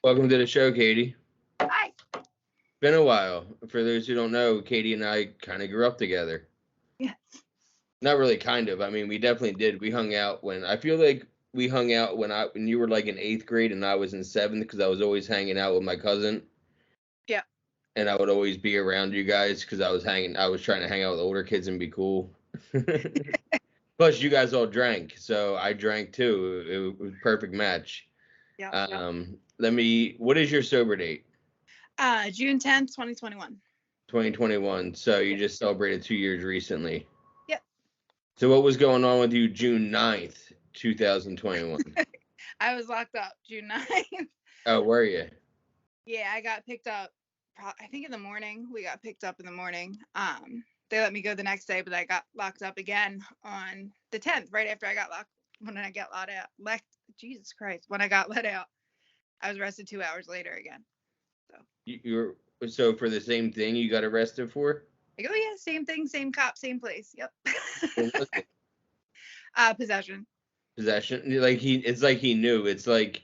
Welcome to the show, Katie. Hi. Been a while. For those who don't know, Katie and I kind of grew up together. Yes. Not really kind of. I mean, we definitely did. We hung out I feel like we hung out when you were like in 8th grade and I was in 7th because I was always hanging out with my cousin. Yeah. And I would always be around you guys because I was trying to hang out with older kids and be cool. Plus, you guys all drank, so I drank too. It was a perfect match. Yeah. What is your sober date? June 10th, 2021. 2021. So you just celebrated 2 years recently. Yep. So what was going on with you June 9th, 2021? I was locked up June 9th. Oh, were you? Yeah, I got picked up, I think in the morning. We got picked up in the morning. They let me go the next day, but I got locked up again on the 10th, right after I got locked. When I got let out, Jesus Christ, when I got let out, I was arrested 2 hours later again. So So for the same thing you got arrested for? I go, yeah, same thing, same cop, same place. Yep. What was it? Possession. It's like he knew. It's like,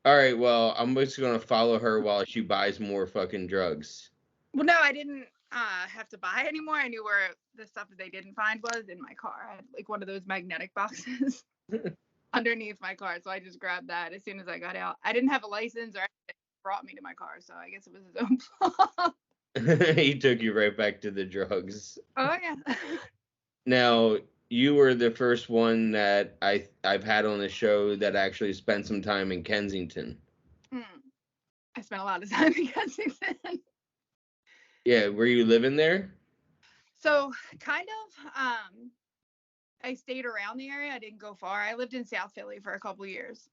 all right, well, I'm just gonna follow her while she buys more fucking drugs. Well, no, I didn't have to buy anymore. I knew where the stuff that they didn't find was in my car. I had like one of those magnetic boxes underneath my car, so I just grabbed that as soon as I got out. I didn't have a license or anything brought me to my car, so I guess it was his own fault. He took you right back to the drugs. Oh yeah. Now, you were the first one that I've had on the show that actually spent some time in Kensington. I spent a lot of time in Kensington. Yeah, were you living there? So kind of. I stayed around the area. I didn't go far. I lived in South Philly for a couple years.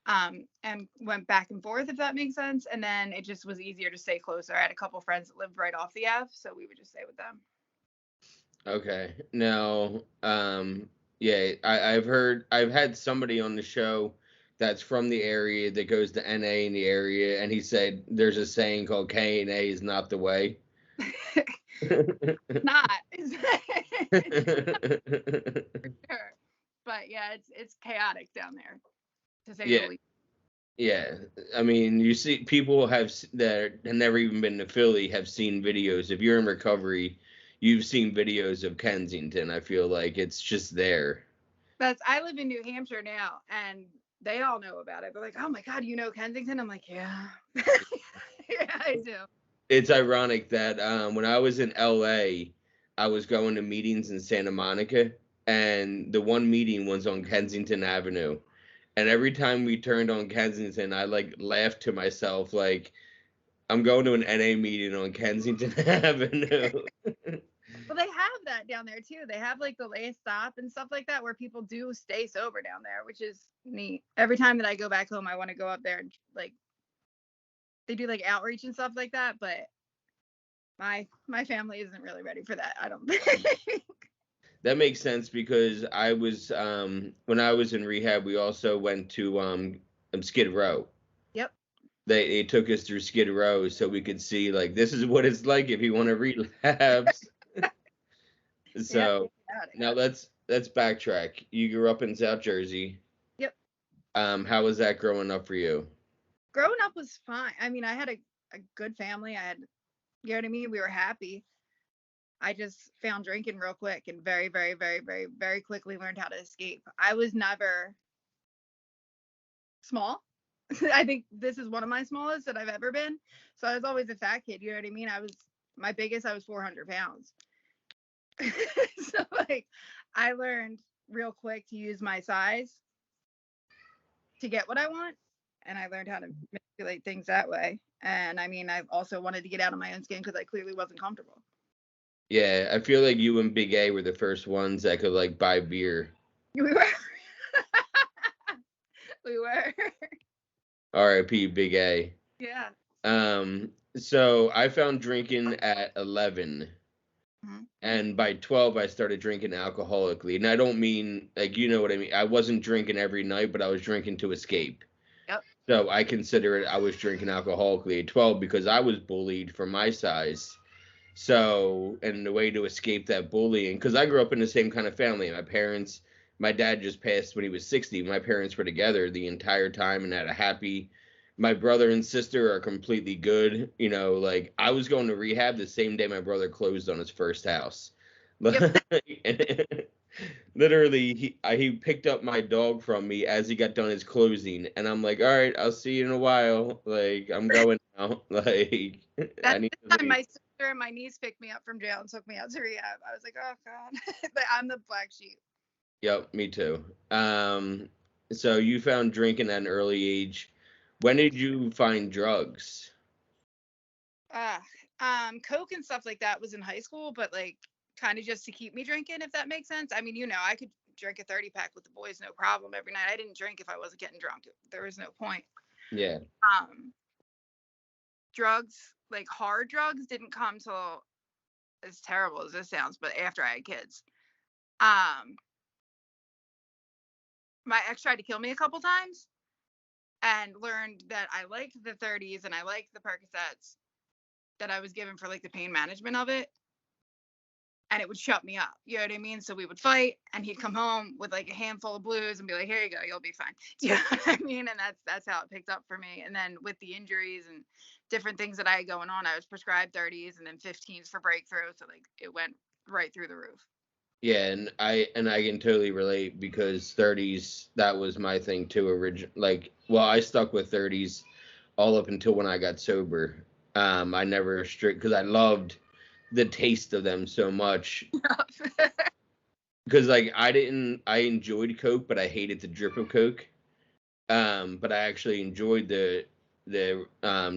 And went back and forth, if that makes sense. And then it just was easier to stay closer. I had a couple friends that lived right off the Ave, so we would just stay with them. Okay. Now, yeah, I've had somebody on the show that's from the area that goes to NA in the area, and he said there's a saying called K&A is not the way. It's not. For sure. But yeah, it's chaotic down there, to say the least. Yeah, I mean, you see, people that have never even been to Philly have seen videos. If you're in recovery, you've seen videos of Kensington. I feel like it's just there. I live in New Hampshire now, and they all know about it. They're like, "Oh my God, you know Kensington?" I'm like, "Yeah, yeah, I do." It's ironic that when I was in LA, I was going to meetings in Santa Monica, and the one meeting was on Kensington Avenue. And every time we turned on Kensington, I like laughed to myself, like, I'm going to an NA meeting on Kensington Avenue. Well, they have that down there too. They have like the last stop and stuff like that where people do stay sober down there, which is neat. Every time that I go back home, I want to go up there and like they do like outreach and stuff like that. But my family isn't really ready for that, I don't think. That makes sense because I was when I was in rehab, we also went to Skid Row. Yep. They took us through Skid Row so we could see like this is what it's like if you want to relapse. So now let's backtrack. You grew up in South Jersey. Yep. How was that growing up for you? Growing up was fine. I mean, I had a good family. You know what I mean? We were happy. I just found drinking real quick and very, very, very, very, very quickly learned how to escape. I was never small. I think this is one of my smallest that I've ever been. So I was always a fat kid. You know what I mean? I was 400 pounds. So like I learned real quick to use my size to get what I want. And I learned how to manipulate things that way. And I mean, I also wanted to get out of my own skin because I clearly wasn't comfortable. Yeah, I feel like you and Big A were the first ones that could like buy beer. We were. We were. R.I.P. Big A. Yeah. So I found drinking at 11. Mm-hmm. And by 12, I started drinking alcoholically. And I don't mean, like, you know what I mean. I wasn't drinking every night, but I was drinking to escape. Yep. So I consider it I was drinking alcoholically at 12 because I was bullied for my size. So, and the way to escape that bullying, because I grew up in the same kind of family. My dad just passed when he was 60. My parents were together the entire time and had a happy, My brother and sister are completely good. You know, like I was going to rehab the same day my brother closed on his first house. Yep. Literally, he picked up my dog from me as he got done his closing, and I'm like, all right, I'll see you in a while. Like I'm going now. Like I That's need the to time leave. my sister and my niece picked me up from jail and took me out to rehab. I was like, oh God. But I'm the black sheep. Yep, me too. So you found drinking at an early age. When did you find drugs? Uh, Coke and stuff like that was in high school, but like kind of just to keep me drinking, if that makes sense. I mean, I could drink a 30 pack with the boys, no problem every night. I didn't drink if I wasn't getting drunk. There was no point. Yeah. Um, Drugs, like hard drugs, didn't come till, as terrible as this sounds, but after I had kids. Um, my ex tried to kill me a couple times and learned that I liked the 30s and I liked the Percocets that I was given for like the pain management of it. And it would shut me up. You know what I mean? So we would fight and he'd come home with like a handful of blues and be like, here you go, you'll be fine. Do you know what I mean? And that's how it picked up for me. And then with the injuries and different things that I had going on, I was prescribed 30s and then 15s for breakthrough. So like it went right through the roof. Yeah, and I can totally relate because 30s that was my thing too like well I stuck with 30s all up until when I got sober. I never strict because I loved the taste of them so much because like I enjoyed Coke but I hated the drip of Coke. But I actually enjoyed the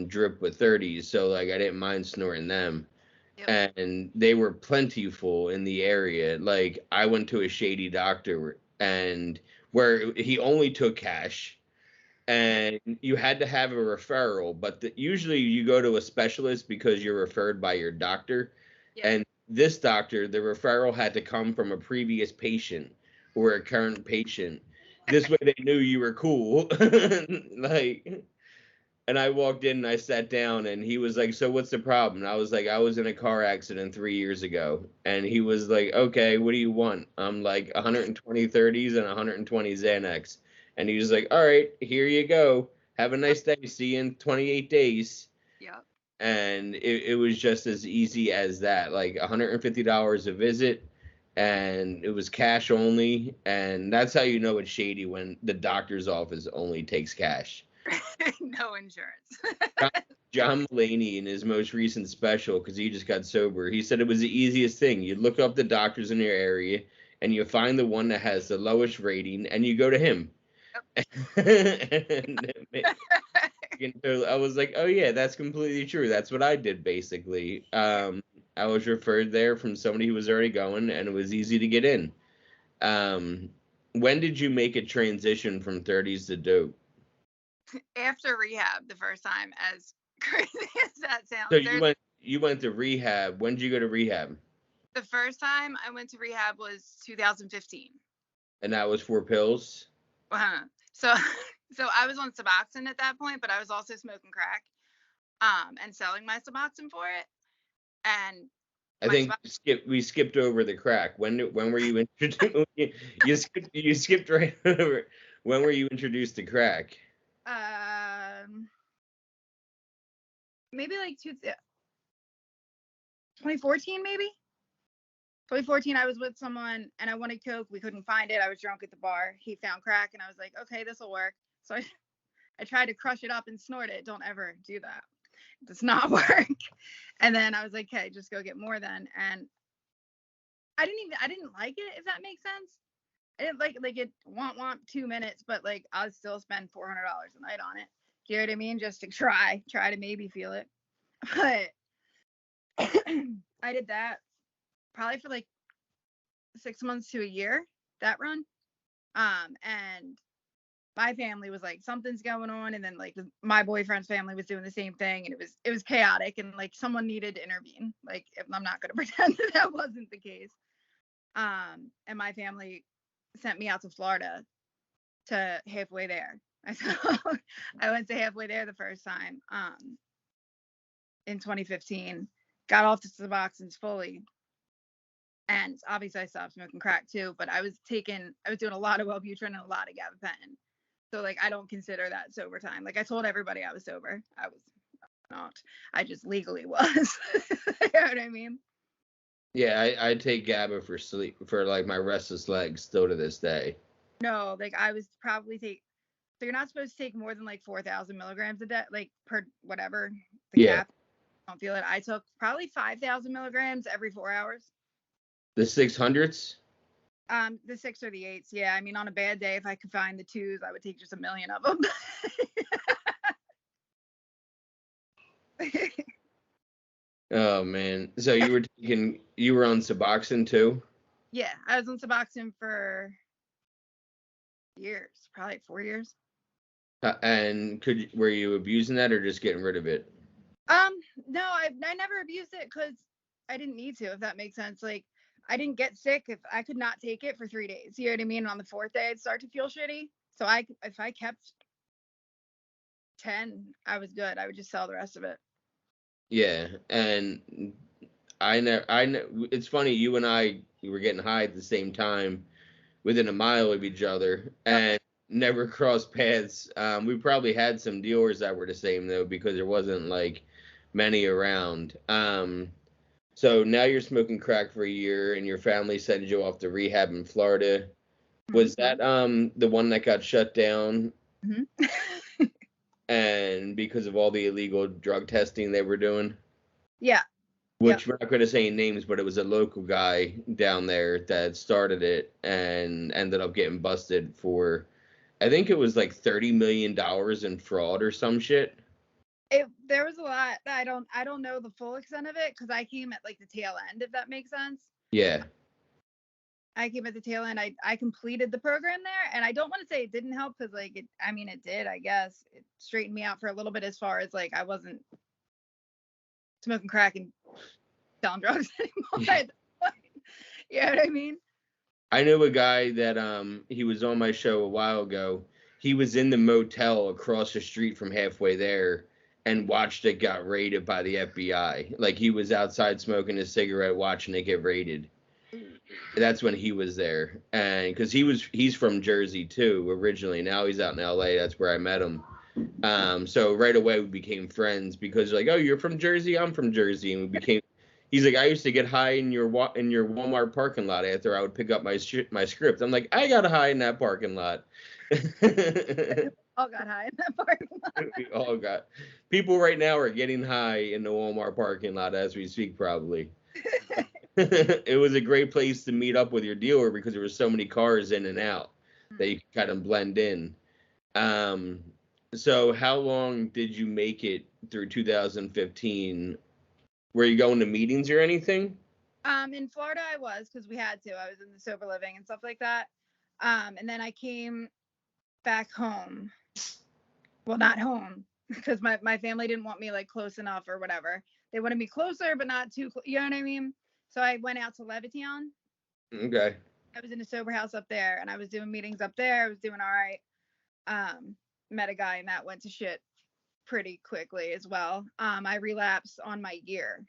drip with 30s, so like I didn't mind snorting them. Yep. And they were plentiful in the area. Like I went to a shady doctor and where he only took cash and you had to have a referral, but usually you go to a specialist because you're referred by your doctor. Yep. And this doctor, the referral had to come from a previous patient or a current patient. This way they knew you were cool. Like and I walked in and I sat down and he was like, "So what's the problem?" And I was like, "I was in a car accident 3 years ago." And he was like, "Okay, what do you want?" I'm like, 120 30s and 120 Xanax. And he was like, "All right, here you go. Have a nice day. See you in 28 days." Yep. And it was just as easy as that, like $150 a visit. And it was cash only. And that's how you know it's shady when the doctor's office only takes cash. No insurance. John, John Mulaney in his most recent special, because he just got sober, he said it was the easiest thing. You look up the doctors in your area, and you find the one that has the lowest rating, and you go to him. And I was like, oh yeah, that's completely true. That's what I did basically. I was referred there from somebody who was already going, and it was easy to get in. Um, when did you make a transition from 30s to dope? After rehab the first time, as crazy as that So sounds, you went to rehab. When did you go to rehab? the first time I went to rehab was 2015. And that was for pills. Uh-huh. So so I was on Suboxone at that point, but I was also smoking crack, and selling my Suboxone for it. And I my think Suboxone, we skipped over the crack. When were you introduced? You skipped right over. When were you introduced to crack? maybe like 2014, maybe 2014. I was with someone and I wanted Coke. We couldn't find it. I was drunk at the bar. He found crack, and I was like, okay, this will work. So I tried to crush it up and snort it. Don't ever do that. It does not work. And then I was like, okay, just go get more then. And I didn't like it, if that makes sense. I didn't like it, want 2 minutes, but like I'll still spend $400 a night on it. Do you know what I mean? Just to try to maybe feel it. But I did that probably for like 6 months to a year, that run. And my family was like, something's going on, and then like my boyfriend's family was doing the same thing, and it was chaotic, and like someone needed to intervene. Like, I'm not gonna pretend that wasn't the case. And my family sent me out to Florida to halfway there. So I went to halfway there the first time, in 2015. Got off the Suboxones fully, and obviously I stopped smoking crack too. But I was doing a lot of Wellbutrin and a lot of gabapentin. So like I don't consider that sober time. Like I told everybody I was sober. I was not. I just legally was. You know what I mean? Yeah, I take GABA for sleep for like my restless legs still to this day. No, like I was probably so you're not supposed to take more than like 4,000 milligrams a day, like per whatever the Yeah, cap. I don't feel it. I took probably 5,000 milligrams every 4 hours. the 600s. The six or the eights. Yeah, I mean, on a bad day, if I could find the twos, I would take just a million of them. Oh man, so you were on Suboxone too? Yeah, I was on Suboxone for years, probably 4 years. And were you abusing that or just getting rid of it? No, I never abused it because I didn't need to, if that makes sense. Like, I didn't get sick if I could not take it for 3 days. You know what I mean? On the fourth day, I'd start to feel shitty. So if I kept 10, I was good. I would just sell the rest of it. Yeah, and I know it's funny, you and I were getting high at the same time within a mile of each other and never crossed paths. We probably had some dealers that were the same though because there wasn't like many around. So now you're smoking crack for a year and your family sends you off to rehab in Florida. Was that the one that got shut down Mm-hmm. and because of all the illegal drug testing they were doing? Yeah. Which we're not going to say names, but it was a local guy down there that started it and ended up getting busted for, I think it was like $30 million in fraud or some shit. There was a lot. I don't know the full extent of it because I came at like the tail end, if that makes sense. Yeah. I came at the tail end. I completed the program there, and I don't want to say it didn't help because like it did. I guess it straightened me out for a little bit as far as like I wasn't smoking crack and selling drugs anymore. You know what I mean? I know a guy that he was on my show a while ago. He was in the motel across the street from halfway there and watched it got raided by the FBI. Like he was outside smoking a cigarette watching it get raided. That's when he was there. And cuz he's from Jersey too originally. Now he's out in LA. That's where I met him. So right away we became friends because like, oh, you're from Jersey, I'm from Jersey, and we became. He's like, I used to get high in your Walmart parking lot after I would pick up my script. I'm like, I got high in that parking lot. All got high in that parking lot. We all got. People right now are getting high in the Walmart parking lot as we speak, probably. It was a great place to meet up with your dealer because there were so many cars in and out that you could kind of blend in. Um, so how long did you make it through 2015? Were you going to meetings or anything? In Florida, I was because we had to. I was in the sober living and stuff like that. And then I came back home. Well, not home because my family didn't want me like close enough or whatever. They wanted me closer, but not too close. You know what I mean? So I went out to Levittown. Okay. I was in a sober house up there, and I was doing meetings up there. I was doing all right. Met a guy, and that went to shit pretty quickly as well. I relapsed on my year.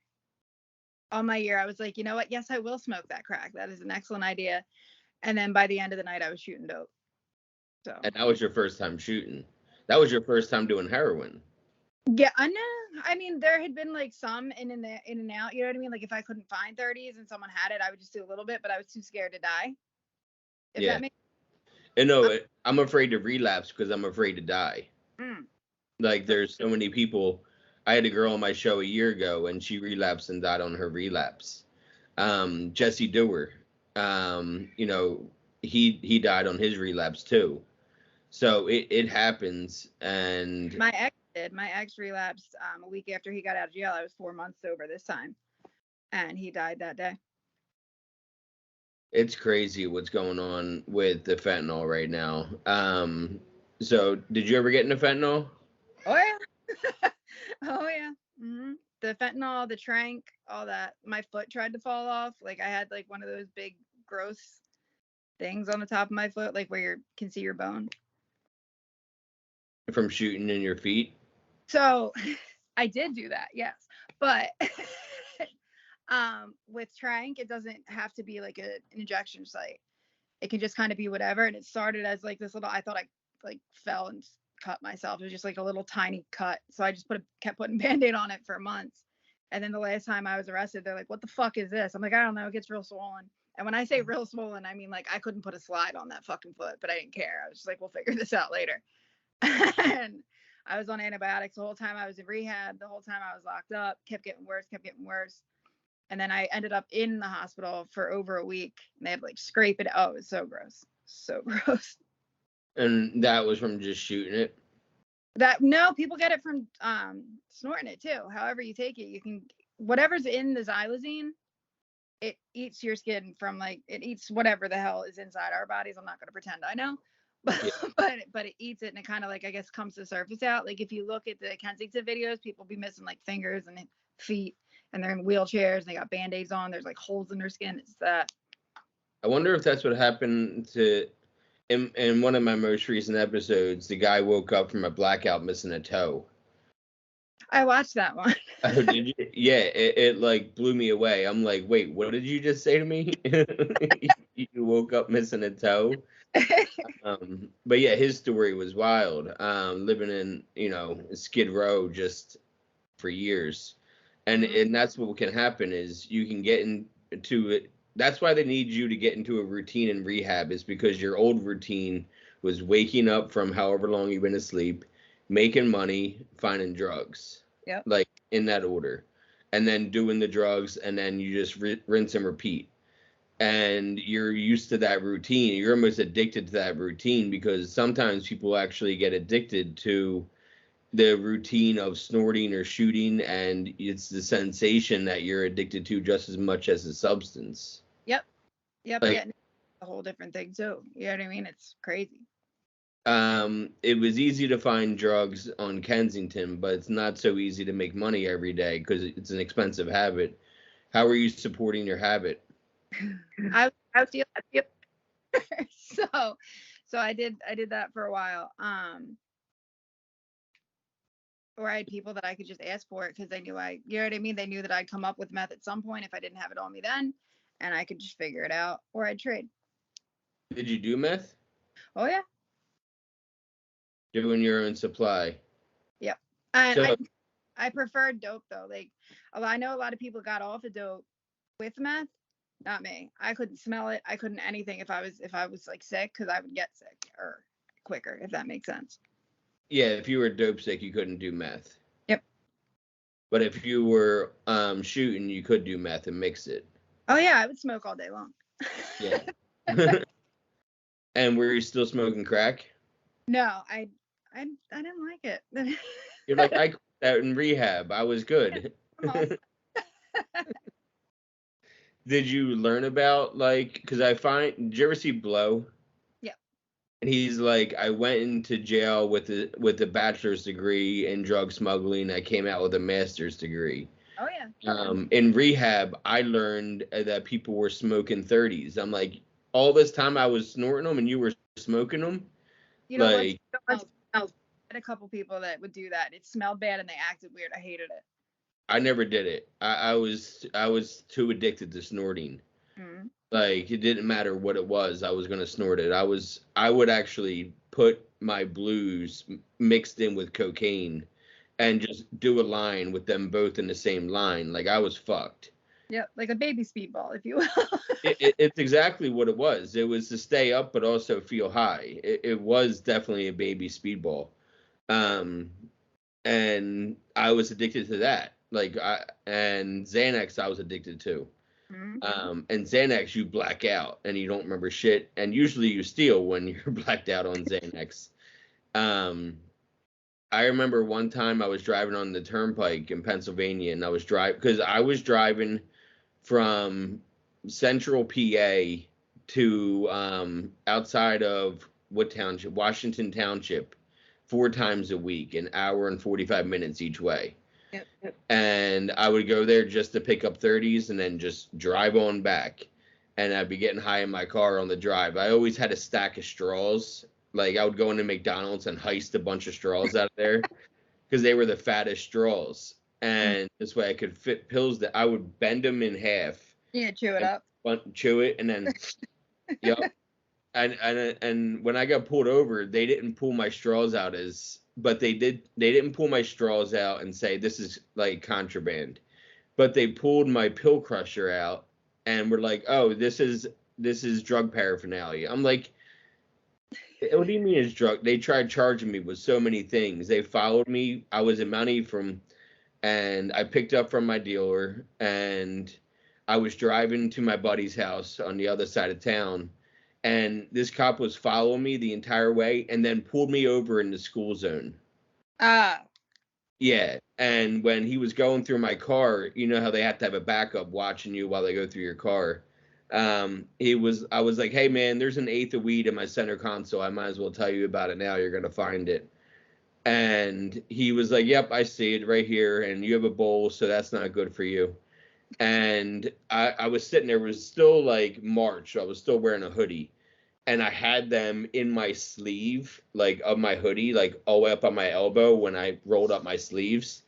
On my year, I was like, you know what? Yes, I will smoke that crack. That is an excellent idea. And then by the end of the night, I was shooting dope. So. And that was your first time shooting. That was your first time doing heroin. Yeah, I know. I mean, there had been like some in and out. You know what I mean? Like if I couldn't find 30s and someone had it, I would just do a little bit, but I was too scared to die. If Yeah. that makes. And no, I'm afraid to relapse because I'm afraid to die. Mm. Like there's so many people. I had a girl on my show a year ago and she relapsed and died on her relapse. Jesse Dewar, he died on his relapse too. So it happens. And My ex did. My ex relapsed a week after he got out of jail. I was 4 months sober this time, and he died that day. it's crazy what's going on with the fentanyl right now. So did you ever get into fentanyl? Oh yeah. Oh yeah. Mm-hmm. The fentanyl, the trank, all that. My foot tried to fall off. Like I had like one of those big gross things on the top of my foot, like where you can see your bone. From shooting in your feet? So I did do that, yes. But with trank, it doesn't have to be like an injection site. It can just kind of be whatever. And it started as like this little, I thought like fell and cut myself. It was just like a little tiny cut. So I just kept putting Band-Aid on it for months. And then the last time I was arrested, they're like, "What the fuck is this?" I'm like, "I don't know. It gets real swollen." And when I say real swollen, I mean like I couldn't put a slide on that fucking foot, but I didn't care. I was just like, "We'll figure this out later." And I was on antibiotics the whole time I was in rehab. The whole time I was locked up, kept getting worse, kept getting worse. And then I ended up in the hospital for over a week. And they had to like scrape it. Oh, it was so gross. So gross. And that was from just shooting it? No, people get it from snorting it too. However you take it, you can, whatever's in the xylazine, it eats your skin from like, it eats whatever the hell is inside our bodies. I'm not going to pretend I know. But, Yeah. but it eats it, and it kind of like, I guess, comes to surface out. Like if you look at the Kensington videos, people be missing like fingers and feet, and they're in wheelchairs and they got Band-Aids on. There's like holes in their skin. It's that. I wonder if that's what happened to in one of my most recent episodes. The guy woke up from a blackout missing a toe. I watched that one. Oh, did you? Yeah, it like blew me away. I'm like, wait, what did you just say to me? You woke up missing a toe. But yeah, his story was wild. Living in, Skid Row just for years. And that's what can happen is you can get into it. That's why they need you to get into a routine in rehab, is because your old routine was waking up from however long you've been asleep, making money, finding drugs. Yep. Like in that order. And then doing the drugs, and then you just rinse and repeat. And you're used to that routine. You're almost addicted to that routine, because sometimes people actually get addicted to the routine of snorting or shooting, and it's the sensation that you're addicted to just as much as the substance. Yep. Like, Yeah, a whole different thing too. You know what I mean? It's crazy. it was easy to find drugs on Kensington, but it's not so easy to make money every day because it's an expensive habit. How are you supporting your habit? I feel so I did that for a while. Or I had people that I could just ask for it because they knew you know what I mean? They knew that I'd come up with meth at some point if I didn't have it on me then, and I could just figure it out, or I'd trade. Did you do meth? Oh yeah. Doing your own supply. Yep. And So, I prefer dope though. Like, I know a lot of people got off of dope with meth. Not me. I couldn't smell it. I couldn't anything if I was like sick, because I would get sick or quicker, if that makes sense. yeah, if you were dope sick, you couldn't do meth. Yep. But if you were shooting, you could do meth and mix it. Oh yeah, I would smoke all day long. Yeah. And were you still smoking crack? No, I didn't like it. You're like, I quit that in rehab. I was good. Did you learn about, like, because did you ever see Blow? Yeah. And he's like, I went into jail with a bachelor's degree in drug smuggling. I came out with a master's degree. Oh yeah. In rehab, I learned that people were smoking 30s. I'm like, all this time I was snorting them and you were smoking them? You know like, what? I had a couple people that would do that. It smelled bad and they acted weird. I hated it. I never did it. I was too addicted to snorting. Mm-hmm. Like, it didn't matter what it was. I was gonna snort it. I would actually put my blues mixed in with cocaine and just do a line with them both in the same line. Like, I was fucked. Yeah, like a baby speedball, if you will. It's exactly what it was. It was to stay up but also feel high. It was definitely a baby speedball. And I was addicted to that. And Xanax I was addicted to. Mm-hmm. And Xanax, you black out and you don't remember shit. And usually you steal when you're blacked out on Xanax. I remember one time I was driving on the turnpike in Pennsylvania, and I was driving from Central PA to outside of what township? Washington Township, 4 times a week, an hour and 45 minutes each way. Yep. And I would go there just to pick up 30s and then just drive on back. And I'd be getting high in my car on the drive. I always had a stack of straws. Like, I would go into McDonald's and heist a bunch of straws out of there because they were the fattest straws. And this way I could fit pills that I would bend them in half. Yeah, chew it up. Chew it and then, yep. and when I got pulled over, they didn't pull my straws out but they didn't pull my straws out and say this is like contraband, but they pulled my pill crusher out and were like, "Oh, this is drug paraphernalia." I'm like, "What do you mean it's drug?" They tried charging me with so many things. They followed me. I was in Mount Ephraim, and I picked up from my dealer, and I was driving to my buddy's house on the other side of town, and this cop was following me the entire way and then pulled me over in the school zone. Ah. Yeah, and when he was going through my car, you know how they have to have a backup watching you while they go through your car. I was like, "Hey man, there's an eighth of weed in my center console. I might as well tell you about it now. You're gonna find it." And he was like, "Yep, I see it right here, and you have a bowl, so that's not good for you." And I was sitting there, it was still like March, so I was still wearing a hoodie, and I had them in my sleeve, like of my hoodie, like all the way up on my elbow when I rolled up my sleeves,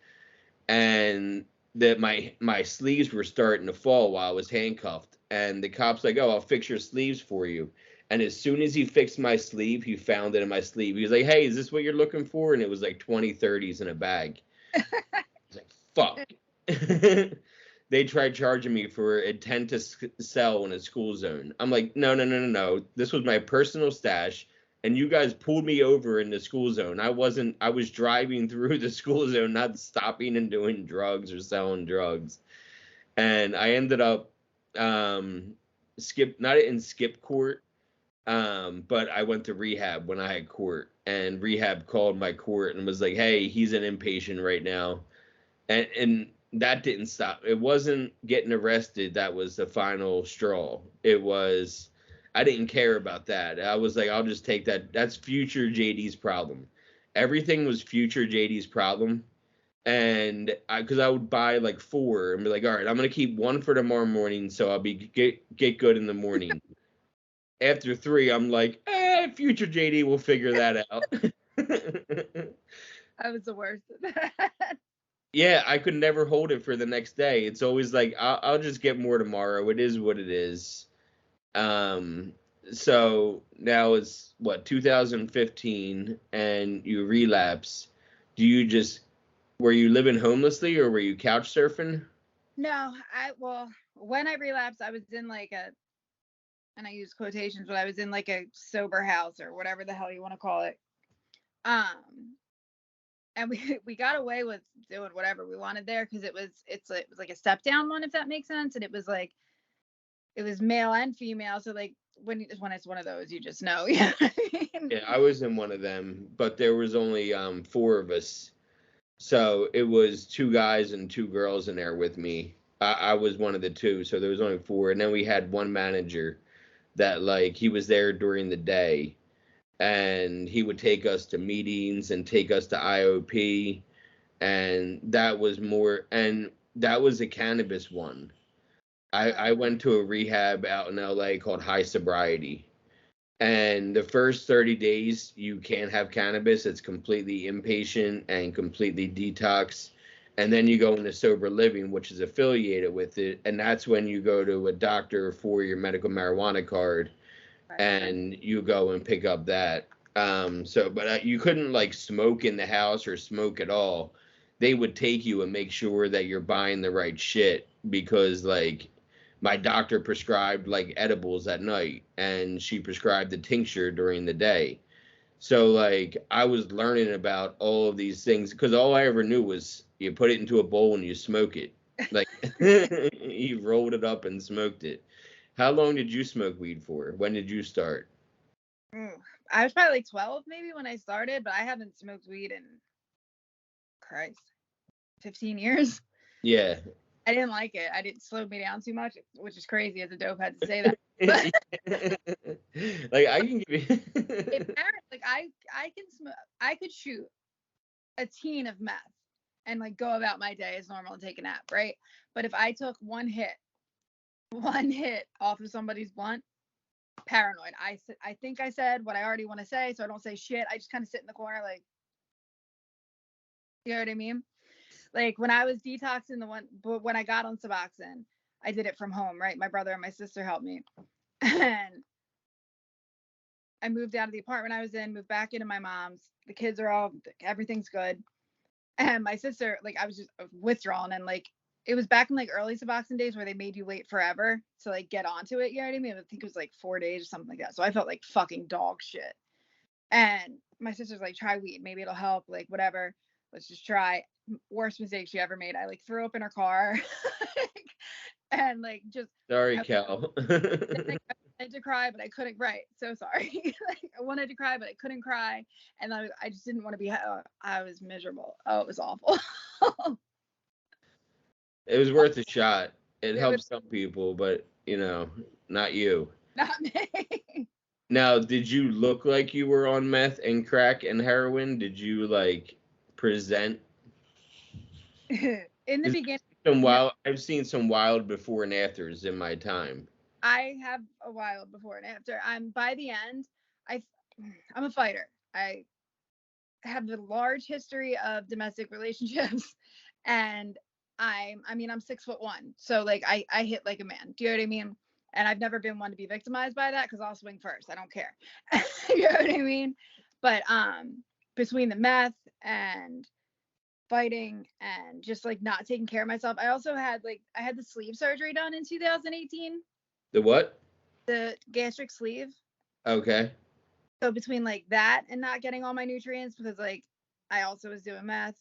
and that my sleeves were starting to fall while I was handcuffed, and the cop's like, "Oh, I'll fix your sleeves for you." And as soon as he fixed my sleeve, he found it in my sleeve. He was like, "Hey, is this what you're looking for?" And it was like 20 30s in a bag. I was like, "Fuck." They tried charging me for intent to sell in a school zone. I'm like, "No, no, no, no, no. This was my personal stash, and you guys pulled me over in the school zone. I was driving through the school zone, not stopping and doing drugs or selling drugs." And I ended up not in skip court, but I went to rehab when I had court, and rehab called my court and was like, "Hey, he's an inpatient right now." And that didn't stop. It wasn't getting arrested that was the final straw. It was, I didn't care about that. I was like, I'll just take that. That's future JD's problem. Everything was future JD's problem. And because I would buy like four and be like, all right, I'm gonna keep one for tomorrow morning, so I'll be get good in the morning. After three, I'm like, future JD will figure that out. I was the worst at that. Yeah, I could never hold it for the next day. It's always like I'll just get more tomorrow. It is what it is. Um, so now it's what 2015, and you relapse. Do you just were you living homelessly or were you couch surfing? No, well, when I relapsed, I was in like and I use quotations, but I was in like a sober house or whatever the hell you want to call it. And we got away with doing whatever we wanted there because it was like a step down one, if that makes sense, and it was like it was male and female, so like when it's one of those, you just know. Yeah. Yeah, I was in one of them, but there was only four of us. So it was two guys and two girls in there with me. I was one of the two, so there was only four, and then we had one manager that like he was there during the day, and he would take us to meetings and take us to IOP, and that was a cannabis one. I went to a rehab out in LA called High Sobriety, and the first 30 days you can't have cannabis. It's completely inpatient and completely detox. And then you go into sober living, which is affiliated with it, and that's when you go to a doctor for your medical marijuana card, Right. and you go and pick up that. But you couldn't like smoke in the house or smoke at all. They would take you and make sure that you're buying the right shit because like my doctor prescribed like edibles at night and she prescribed the tincture during the day. So like I was learning about all of these things because all I ever knew was you put it into a bowl and you smoke it. Like you rolled it up and smoked it. How long did you smoke weed for? When did you start? I was probably like 12 maybe when I started, but I haven't smoked weed in Christ 15 years. Yeah. I didn't like it. I didn't slow me down too much, which is crazy as a dope head to say that. But Like I can give you like I can smoke. I could shoot a teen of meth and like go about my day as normal and take a nap, right? But if I took one hit off of somebody's blunt, paranoid. I think I said what I already want to say, so I don't say shit. I just kind of sit in the corner, like, you know what I mean? Like when I was detoxing but when I got on Suboxone, I did it from home, right? My brother and my sister helped me, and I moved out of the apartment I was in, moved back into my mom's. The kids are all, everything's good. And my sister, like, I was withdrawn, and like, it was back in like early Suboxone days where they made you wait forever to like get onto it. You know what I mean? I think it was like 4 days or something like that. So I felt like fucking dog shit. And my sister's like, try weed, maybe it'll help, like whatever. Let's just try. Worst mistake she ever made. I like threw up in her car. And like just Sorry, I, Cal. like, I wanted to cry, but I couldn't. Right. So sorry. Like, I wanted to cry, but I couldn't cry. And I just didn't want to be, I was miserable. Oh, it was awful. It was worth a shot. It It helped was some people, but not you. not me. Now, did you look like you were on meth and crack and heroin? Did you like present In the beginning, some no, wild? I've seen some wild before and afters in my time. I have a while before and after. I'm by the end, I I'm a fighter. I have a large history of domestic relationships, and I'm 6'1", so like I hit like a man. Do you know what I mean? And I've never been one to be victimized by that because I'll swing first. I don't care. You know what I mean? But between the meth and fighting and just like not taking care of myself, I also had I had the sleeve surgery done in 2018, The what? the gastric sleeve. Okay. So between like that and not getting all my nutrients, because like I also was doing meth,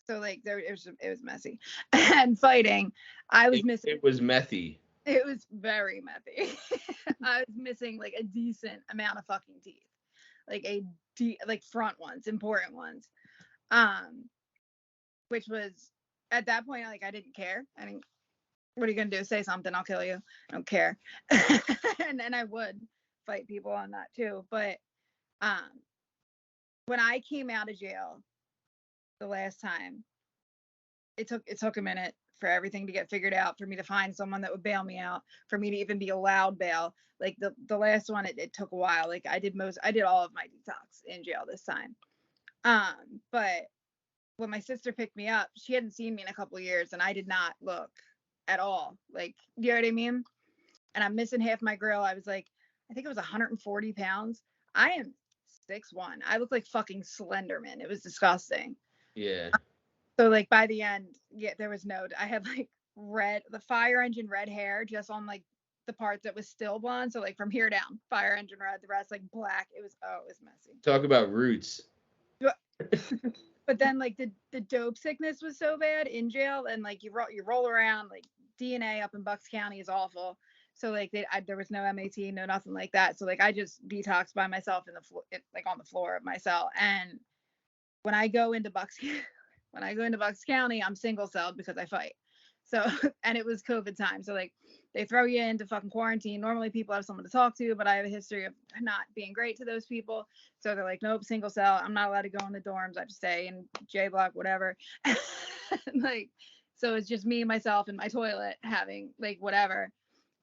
so like it was messy. And fighting, I was missing. It was methy. It was very messy. I was missing like a decent amount of fucking teeth, like front ones, important ones. Which was at that point, like, I didn't care. I mean, what are you gonna do? Say something? I'll kill you. I don't care. And then I would fight people on that too. But um, when I came out of jail the last time, it took a minute for everything to get figured out, for me to find someone that would bail me out, for me to even be allowed bail. Like the last one, it took a while. Like I did all of my detox in jail this time. But when my sister picked me up, she hadn't seen me in a couple of years, and I did not look at all. Like, you know what I mean? And I'm missing half my grill. I was like, I think it was 140 pounds. I am 6'1". I look like fucking Slenderman. It was disgusting. Yeah. So like by the end, yeah, I had like the fire engine red hair just on like the part that was still blonde. So like from here down, fire engine red, the rest like black. It was messy. Talk about roots. But then like the dope sickness was so bad in jail, and like you roll around, like DNA up in Bucks County is awful. So like there was no MAT, no nothing like that. So like I just detoxed by myself like on the floor of my cell. And when I go into Bucks County, I'm single celled because I fight. So and it was COVID time. So like they throw you into fucking quarantine. Normally people have someone to talk to, but I have a history of not being great to those people. So they're like, nope, single cell. I'm not allowed to go in the dorms. I have to stay in J block, whatever. Like, so it's just me, myself, and my toilet having like whatever.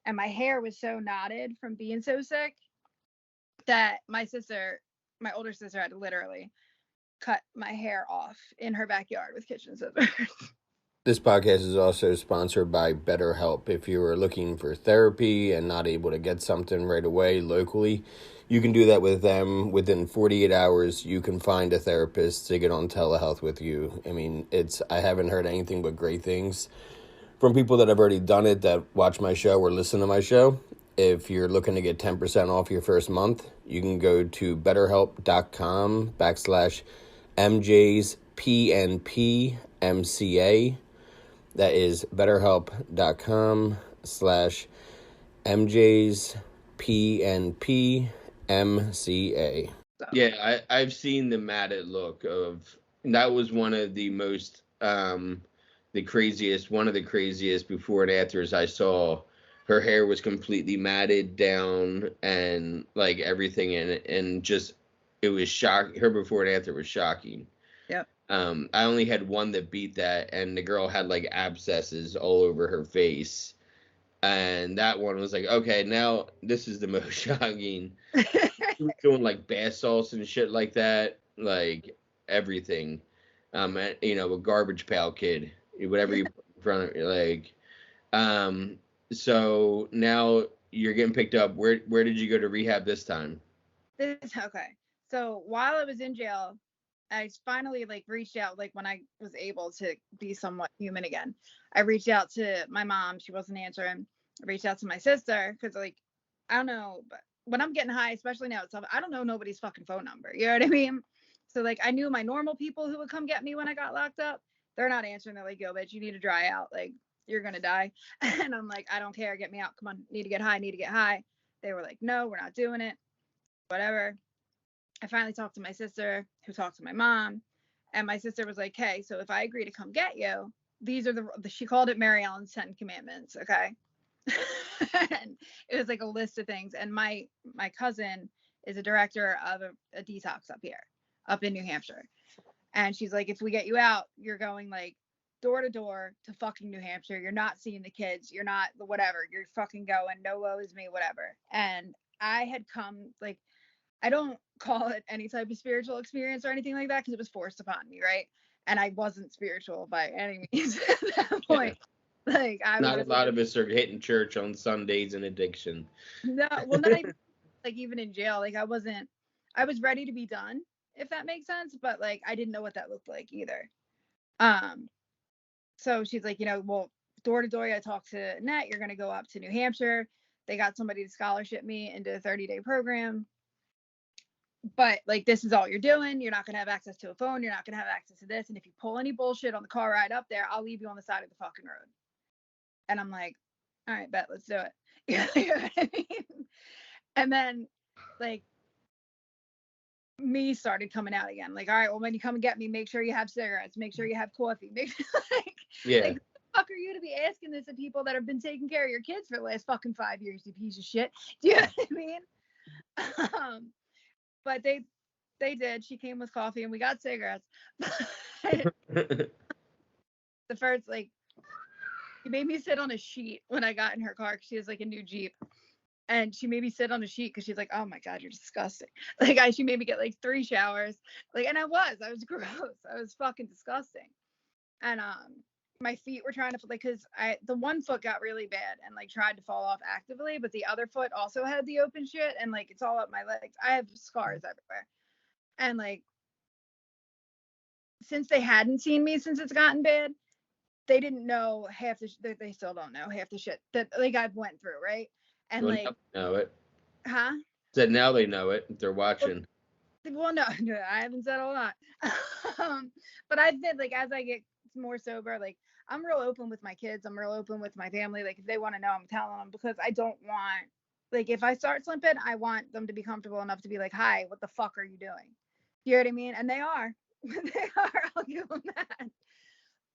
And my hair was so knotted from being so sick that my older sister, had to literally cut my hair off in her backyard with kitchen scissors. This podcast is also sponsored by BetterHelp. If you are looking for therapy and not able to get something right away locally, you can do that with them. Within 48 hours, you can find a therapist to get on telehealth with you. I mean, I haven't heard anything but great things from people that have already done it, that watch my show or listen to my show. If you're looking to get 10% off your first month, you can go to betterhelp.com/MJSPNPMCA. That is betterhelp.com/MJSPNPMCA. Yeah, I've seen the matted look of. That was one of the most one of the craziest before and afters I saw. Her hair was completely matted down and like everything in it, and just it was shock. Her before and after was shocking. Yep. I only had one that beat that, and the girl had like abscesses all over her face. And that one was like, okay, now this is the most shocking. She was doing like bath salts and shit like that, like everything. And, a garbage pail kid, whatever you put in front of you, like. So now you're getting picked up. Where did you go to rehab this time? Okay. So while I was in jail, I finally like reached out, like when I was able to be somewhat human again. I reached out to my mom. She wasn't answering. I reached out to my sister because like I don't know, but when I'm getting high, especially now, it's I don't know nobody's fucking phone number. You know what I mean? So like I knew my normal people who would come get me when I got locked up. They're not answering. They're like, yo, bitch, you need to dry out. Like you're gonna die. And I'm like, I don't care. Get me out. Come on. Need to get high. Need to get high. They were like, no, we're not doing it. Whatever. I finally talked to my sister, who talked to my mom, and my sister was like, "Hey, so if I agree to come get you, these are she called it Mary Ellen's 10 Commandments, okay?" And it was like a list of things. And my cousin is a director of a detox up in New Hampshire, and she's like, "If we get you out, you're going like door to door to fucking New Hampshire. You're not seeing the kids. You're not whatever. You're fucking going. No woe is me, whatever." And I had come like I don't call it any type of spiritual experience or anything like that because it was forced upon me, right? And I wasn't spiritual by any means at that point. Yeah. Like I Not was a lot of us are hitting church on Sundays in addiction. no, well, not even like even in jail. Like I was ready to be done, if that makes sense, but like I didn't know what that looked like either. Um, so she's like, well, door to door, I talked to Annette, you're gonna go up to New Hampshire. They got somebody to scholarship me into a 30-day program. But like this is all you're doing. You're not gonna have access to a phone. You're not gonna have access to this. And if you pull any bullshit on the car ride up there, I'll leave you on the side of the fucking road. And I'm like, all right, bet, let's do it. You know what I mean? And then like me started coming out again. Like, all right, well, when you come and get me, make sure you have cigarettes, make sure you have coffee, make sure Yeah. like the fuck are you to be asking this of people that have been taking care of your kids for the last fucking 5 years, you piece of shit. Do you know what I mean? But they did. She came with coffee and we got cigarettes. The first, like, she made me sit on a sheet when I got in her car because she has like a new Jeep. And she made me sit on a sheet because she's like, oh my God, you're disgusting. Like, she made me get like 3 showers. Like, and I was gross. I was fucking disgusting. And my feet were trying to, like, because the one foot got really bad and like tried to fall off actively, but the other foot also had the open shit and like it's all up my legs. I have scars everywhere. And like, since they hadn't seen me since it's gotten bad, they didn't know half the they still don't know half the shit that like I've went through, right? And Well, like, now they know it. huh? Said now they know it. They're watching. Well, no, I haven't said a lot. But I've been like, as I get more sober, like I'm real open with my kids. I'm real open with my family. Like if they want to know, I'm telling them because I don't want, like, if I start slipping, I want them to be comfortable enough to be like, hi, what the fuck are you doing? You know what I mean? And they are. They are. I'll give them that.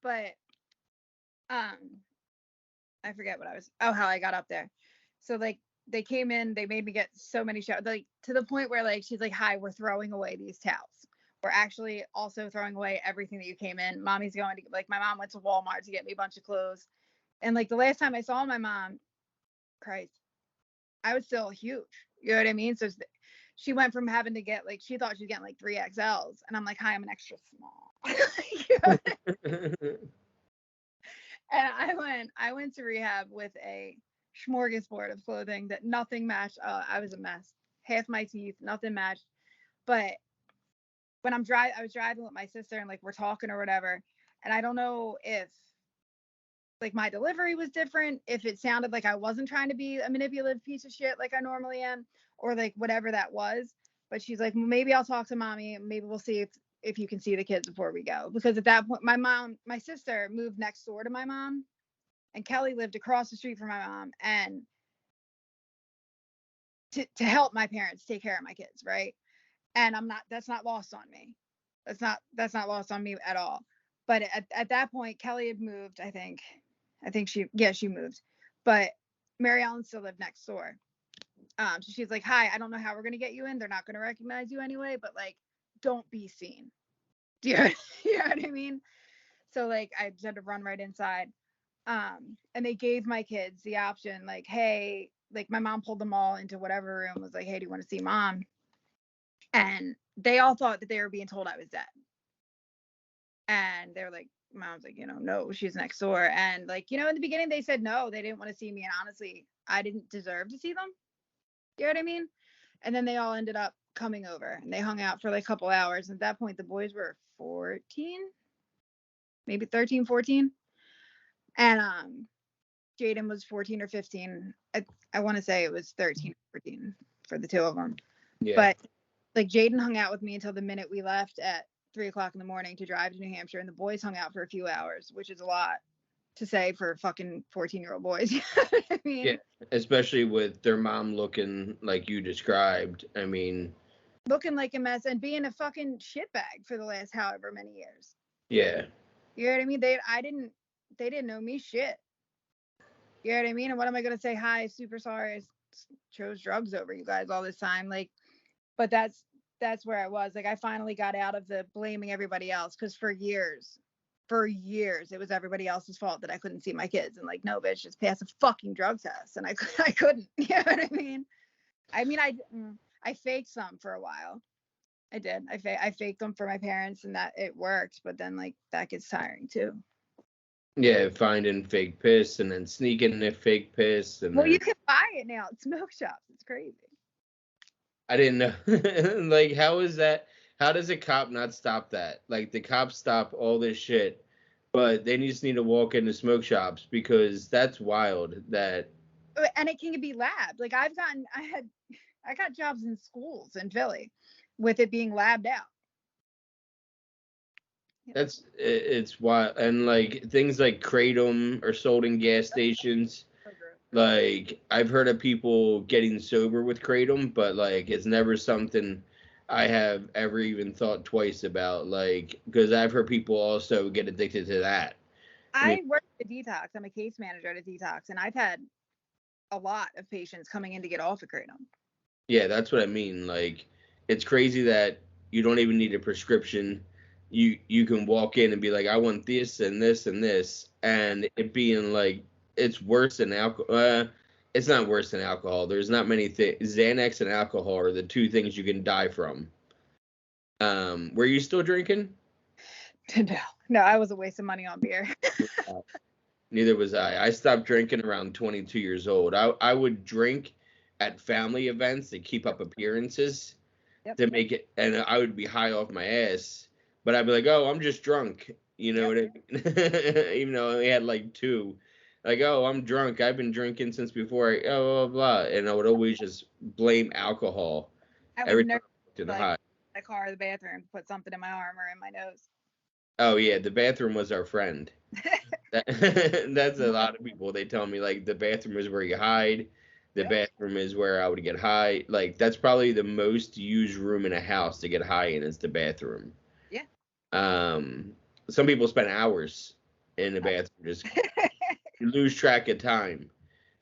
But I forget what how I got up there. So like they came in, they made me get so many showers, like to the point where like she's like, hi, we're throwing away these towels. We're actually also throwing away everything that you came in. Mommy's going to, like, my mom went to Walmart to get me a bunch of clothes. And like the last time I saw my mom, Christ, I was still huge. You know what I mean? So she went from having to get like, she thought she was getting like 3XLs. And I'm like, hi, I'm an extra small. You know? And I went to rehab with a smorgasbord of clothing that nothing matched. I was a mess. Half my teeth, nothing matched. But when I was driving with my sister and like we're talking or whatever. And I don't know if like my delivery was different, if it sounded like I wasn't trying to be a manipulative piece of shit like I normally am, or like whatever that was. But she's like, well, maybe I'll talk to mommy. Maybe we'll see if you can see the kids before we go. Because at that point, my sister moved next door to my mom, and Kelly lived across the street from my mom, and to help my parents take care of my kids, right? And that's not lost on me. That's not lost on me at all. But at that point, Kelly had moved, I think she moved. But Mary Ellen still lived next door. So she's like, hi, I don't know how we're gonna get you in. They're not gonna recognize you anyway, but like, don't be seen. Do you know what I mean? So like I just had to run right inside. And they gave my kids the option, like, hey, like my mom pulled them all into whatever room, was like, hey, do you want to see mom? And they all thought that they were being told I was dead. And they were like, mom's like, no, she's next door. And like, in the beginning they said no, they didn't want to see me. And honestly, I didn't deserve to see them. You know what I mean? And then they all ended up coming over, and they hung out for like a couple hours. At that point, the boys were 14, maybe 13, 14. And Jaden was 14 or 15. I want to say it was 13 or 14 for the two of them. Yeah. But like Jaden hung out with me until the minute we left at 3:00 in the morning to drive to New Hampshire, and the boys hung out for a few hours, which is a lot to say for fucking 14-year-old boys. You know what I mean? Yeah, especially with their mom looking like you described. I mean, looking like a mess and being a fucking shitbag for the last however many years. yeah. You know what I mean? They didn't know me shit. You know what I mean? And what am I gonna say? Hi, super sorry I chose drugs over you guys all this time. Like, but that's where I was. Like, I finally got out of the blaming everybody else, because for years it was everybody else's fault that I couldn't see my kids. And like, no, bitch, just pass a fucking drug test. And I couldn't. You know what I mean? I faked some for a while. I did. I faked them for my parents, and that it worked. But then like that gets tiring too. Yeah, finding fake piss and then sneaking the fake piss. And Well, then, you can buy it now at smoke shops. It's crazy. I didn't know. Like, how is that? How does a cop not stop that? Like, the cops stop all this shit, but they just need to walk into smoke shops, because that's wild. That. And it can be labbed. Like I got jobs in schools in Philly with it being labbed out. It's wild. And like things like kratom are sold in gas stations. Like, I've heard of people getting sober with kratom, but like it's never something I have ever even thought twice about. Like, because I've heard people also get addicted to that. I work at detox. I'm a case manager at a detox, and I've had a lot of patients coming in to get off of kratom. Yeah, that's what I mean. Like, it's crazy that you don't even need a prescription. You can walk in and be like, I want this and this and this, and it being like, it's worse than alcohol. It's not worse than alcohol. There's not many things. Xanax and alcohol are the two things you can die from. Were you still drinking? No, I was a waste of money on beer. Neither was I. I stopped drinking around 22 years old. I would drink at family events to keep up appearances, to make it, and I would be high off my ass, but I'd be like, oh, I'm just drunk. You know what I mean? Even though I only had like two. Like, oh, I'm drunk. I've been drinking since before blah, blah, blah. And I would always just blame alcohol. Every time I looked in the high. The car or the bathroom, put something in my arm or in my nose. Oh, yeah, the bathroom was our friend. That's a lot of people. They tell me, like, the bathroom is where you hide. The bathroom is where I would get high. Like, that's probably the most used room in a house to get high in, is the bathroom. Yeah. Some people spend hours in the bathroom. Just you lose track of time.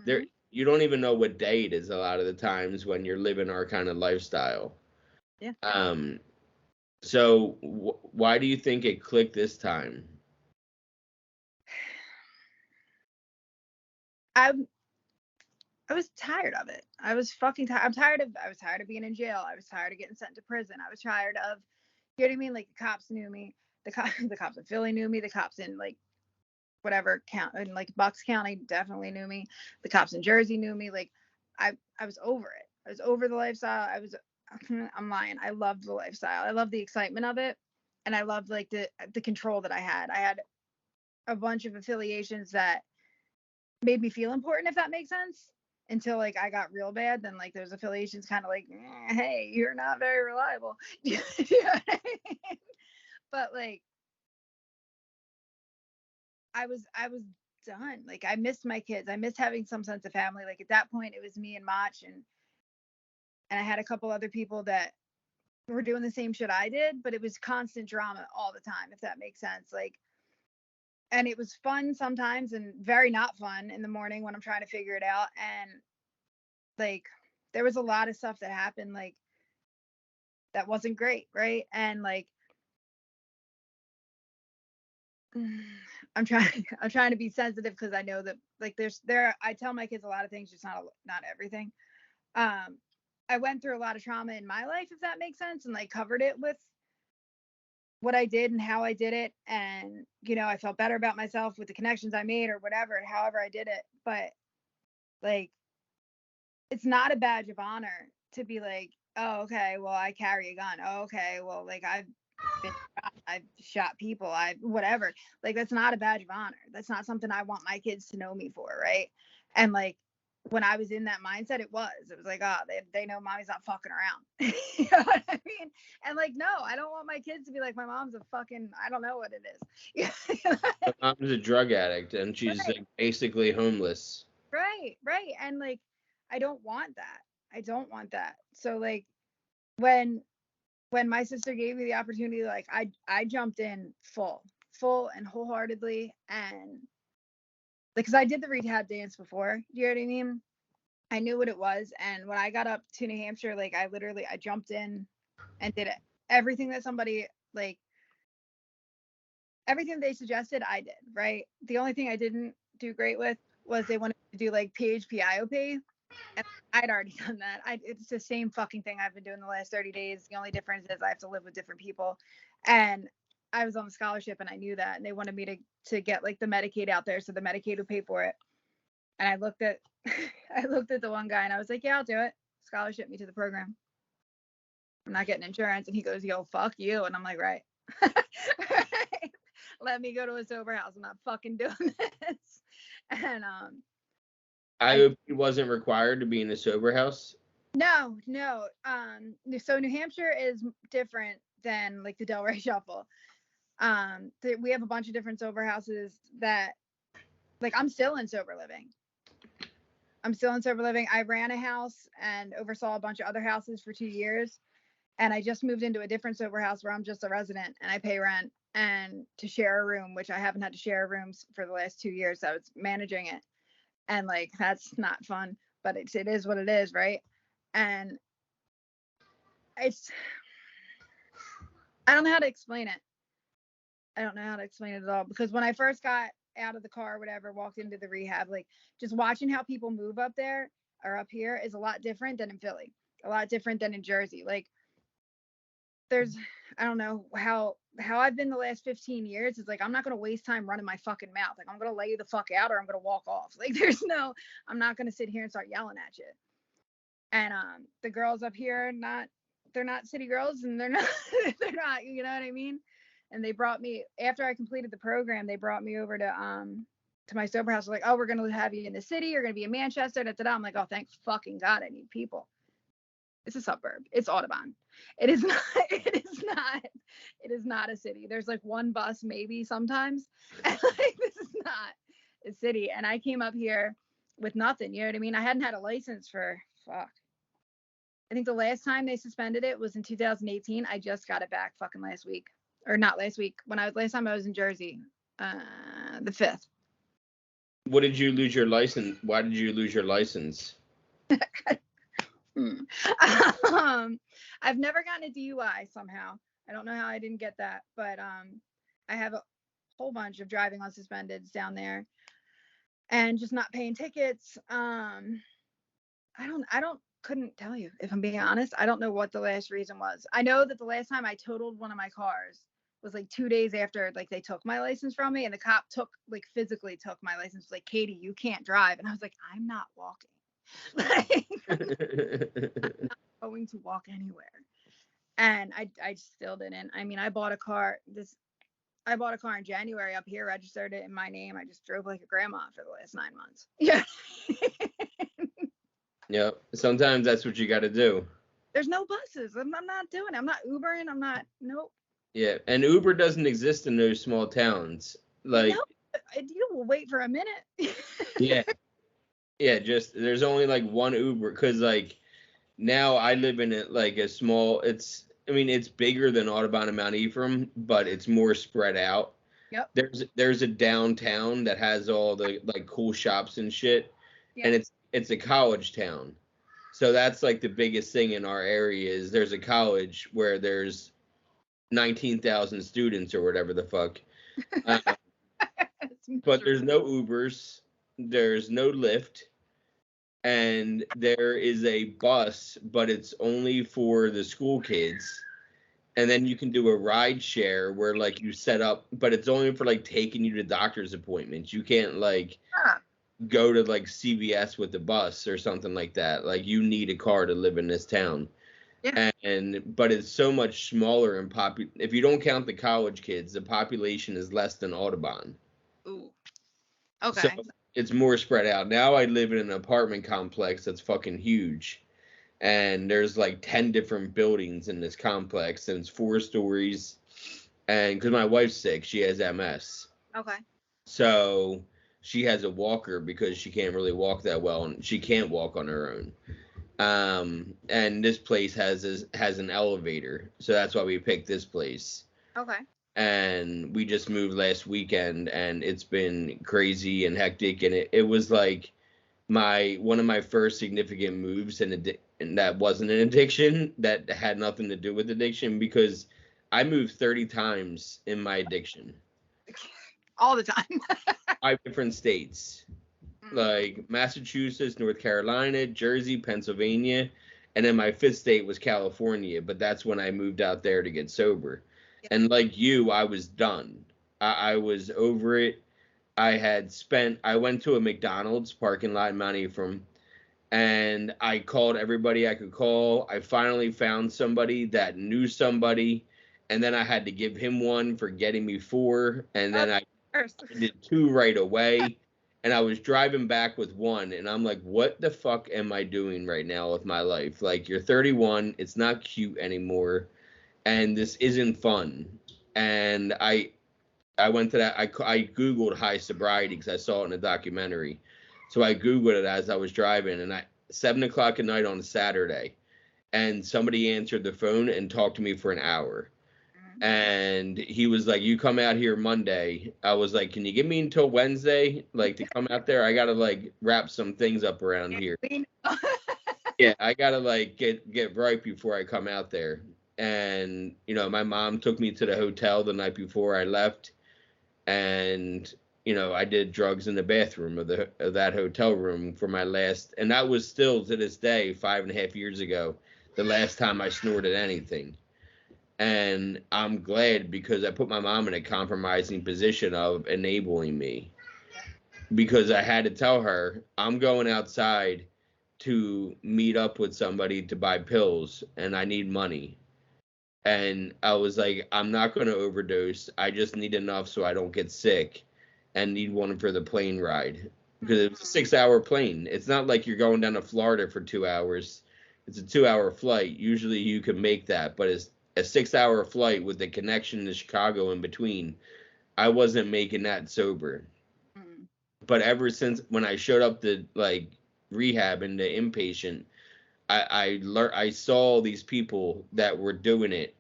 There, you don't even know what day it is a lot of the times when you're living our kind of lifestyle. Yeah. So why do you think it clicked this time? I was tired of it. I was fucking tired. I was tired of being in jail. I was tired of getting sent to prison. I was tired of, you know what I mean? Like, the cops knew me. The cops in Philly knew me. The cops in like whatever count in like Bucks County definitely knew me. The cops in Jersey knew me. Like, I was over it. I was over the lifestyle. I'm lying. I loved the lifestyle. I loved the excitement of it. And I loved like the control that I had. I had a bunch of affiliations that made me feel important, if that makes sense. Until like I got real bad, then like those affiliations kind of like, hey, you're not very reliable. You know what I mean? But like, I was done. Like, I missed my kids. I missed having some sense of family. Like, at that point, it was me and Mach, and I had a couple other people that were doing the same shit I did, but it was constant drama all the time, if that makes sense. Like, and it was fun sometimes and very not fun in the morning when I'm trying to figure it out. And like, there was a lot of stuff that happened like that wasn't great, right? And like, I'm trying to be sensitive, because I know that like I tell my kids a lot of things, just not everything. I went through a lot of trauma in my life, if that makes sense, and like covered it with what I did and how I did it. And, you know, I felt better about myself with the connections I made or whatever, however I did it. But like, it's not a badge of honor to be like, oh, okay, well, I carry a gun. Oh, okay, well, like I've shot people. Whatever. Like, that's not a badge of honor. That's not something I want my kids to know me for, right? And like, when I was in that mindset, it was like, oh, they know mommy's not fucking around. You know what I mean? And like, no, I don't want my kids to be like, my mom's a fucking, I don't know what it is. My mom's a drug addict and she's Right. like basically homeless. Right. And like, I don't want that. So like, when my sister gave me the opportunity, like I jumped in full and wholeheartedly, and because I did the rehab dance before, you know what I mean? I knew what it was, and when I got up to New Hampshire, like I jumped in and did it. Everything that somebody, like, everything they suggested, I did, right? The only thing I didn't do great with was they wanted to do like PHP IOP, and I'd already done that. It's the same fucking thing I've been doing the last 30 days. The only difference is I have to live with different people, and I was on the scholarship and I knew that, and they wanted me to get like the Medicaid out there so the Medicaid would pay for it. And I looked at the one guy and I was like, yeah, I'll do it. Scholarship me to the program. I'm not getting insurance. And he goes, yo, fuck you. And I'm like, right. Right. Let me go to a sober house. I'm not fucking doing this. And IOP wasn't required to be in a sober house. No. So New Hampshire is different than like the Delray Shuffle. We have a bunch of different sober houses that, like, I'm still in sober living. I ran a house and oversaw a bunch of other houses for 2 years. And I just moved into a different sober house where I'm just a resident and I pay rent and to share a room, which I haven't had to share rooms for the last 2 years. So I was managing it. And like, that's not fun, but it is what it is, right? And I don't know how to explain it. I don't know how to explain it at all, because when I first got out of the car or whatever, walked into the rehab, like, just watching how people move up there or up here is a lot different than in Philly, a lot different than in Jersey. Like, I don't know how I've been the last 15 years. It's like, I'm not going to waste time running my fucking mouth. Like, I'm going to lay you the fuck out or I'm going to walk off. Like, I'm not going to sit here and start yelling at you. And the girls up here, they're not city girls, and they're not, you know what I mean? And they brought me, after I completed the program, they brought me over to my sober house. They're like, oh, we're going to have you in the city. You're going to be in Manchester. I'm like, oh, thank fucking God, I need people. It's a suburb. It's Audubon. It is not a city. There's like one bus maybe sometimes. And like, this is not a city. And I came up here with nothing. You know what I mean? I hadn't had a license for, fuck, I think the last time they suspended it was in 2018. I just got it back fucking last week. Or not last week. Last time I was in Jersey, the 5th. What did you lose your license? Why did you lose your license? I've never gotten a DUI somehow. I don't know how I didn't get that, but I have a whole bunch of driving on suspendeds down there and just not paying tickets. Couldn't tell you, if I'm being honest. I don't know what the last reason was. I know that the last time I totaled one of my cars was like 2 days after, like, they took my license from me, and the cop physically took my license. Was like, Katie, you can't drive. And I was like, I'm not walking. Like, I'm not going to walk anywhere. And I still didn't. I mean, I bought a car in January up here, registered it in my name. I just drove like a grandma for the last 9 months. Yeah. Yep. Sometimes that's what you got to do. There's no buses. I'm not doing it. I'm not Ubering. Nope. Yeah. And Uber doesn't exist in those small towns. Like, no, you will wait for a minute. Yeah. Yeah. Just, there's only like one Uber. Cause like now I live in it like a small, it's bigger than Audubon and Mount Ephraim, but it's more spread out. Yep. There's a downtown that has all the like cool shops and shit. Yep. And it's a college town. So that's like the biggest thing in our area is there's a college where there's 19,000 students or whatever the fuck. But there's no Ubers, there's no Lyft, and there is a bus, but it's only for the school kids. And then you can do a ride share where like you set up, but it's only for like taking you to doctor's appointments. You can't like, go to like CVS with the bus or something like that. Like you need a car to live in this town. Yeah. But it's so much smaller and if you don't count the college kids, the population is less than Audubon. Ooh. So Okay. it's more spread out. Now I live in an apartment complex that's fucking huge. And there's like 10 different buildings in this complex, and it's 4 stories. And because my wife's sick, she has MS. Okay. So she has a walker because she can't really walk that well, and she can't walk on her own. And this place has an elevator, so that's why we picked this place. Okay. And we just moved last weekend, and it's been crazy and hectic, and it was like one of my first significant moves, and that wasn't an addiction, that had nothing to do with addiction, because I moved 30 times in my addiction. All the time. 5 different states. Like Massachusetts, North Carolina, Jersey, Pennsylvania, and then my 5th state was California, but that's when I moved out there to get sober. Yeah. And like you, I was done. I was over it. I went to a McDonald's parking lot in Mount Ephraim, and I called everybody I could call. I finally found somebody that knew somebody, and then I had to give him one for getting me 4, and then I did 2 right away. And I was driving back with 1, and I'm like, what the fuck am I doing right now with my life? Like, you're 31, it's not cute anymore, and this isn't fun. And I went to that, I Googled high sobriety because I saw it in a documentary. So I Googled it as I was driving, and 7 o'clock at night on a Saturday, and somebody answered the phone and talked to me for an hour. And he was like, you come out here Monday. I was like, can you give me until Wednesday, like, to come out there? I gotta like wrap some things up around here. Yeah, I gotta like get right before I come out there. And my mom took me to the hotel the night before I left, and I did drugs in the bathroom of that hotel room for my last, and that was still to this day 5.5 years ago, the last time I snorted anything. And I'm glad, because I put my mom in a compromising position of enabling me, because I had to tell her I'm going outside to meet up with somebody to buy pills, and I need money. And I was like, I'm not going to overdose. I just need enough so I don't get sick, and need one for the plane ride, because it was a 6-hour plane. It's not like you're going down to Florida for 2 hours. It's a 2-hour flight. Usually you can make that, but it's a 6-hour flight with the connection to Chicago in between. I wasn't making that sober. But ever since when I showed up to like rehab and the inpatient, I saw these people that were doing it,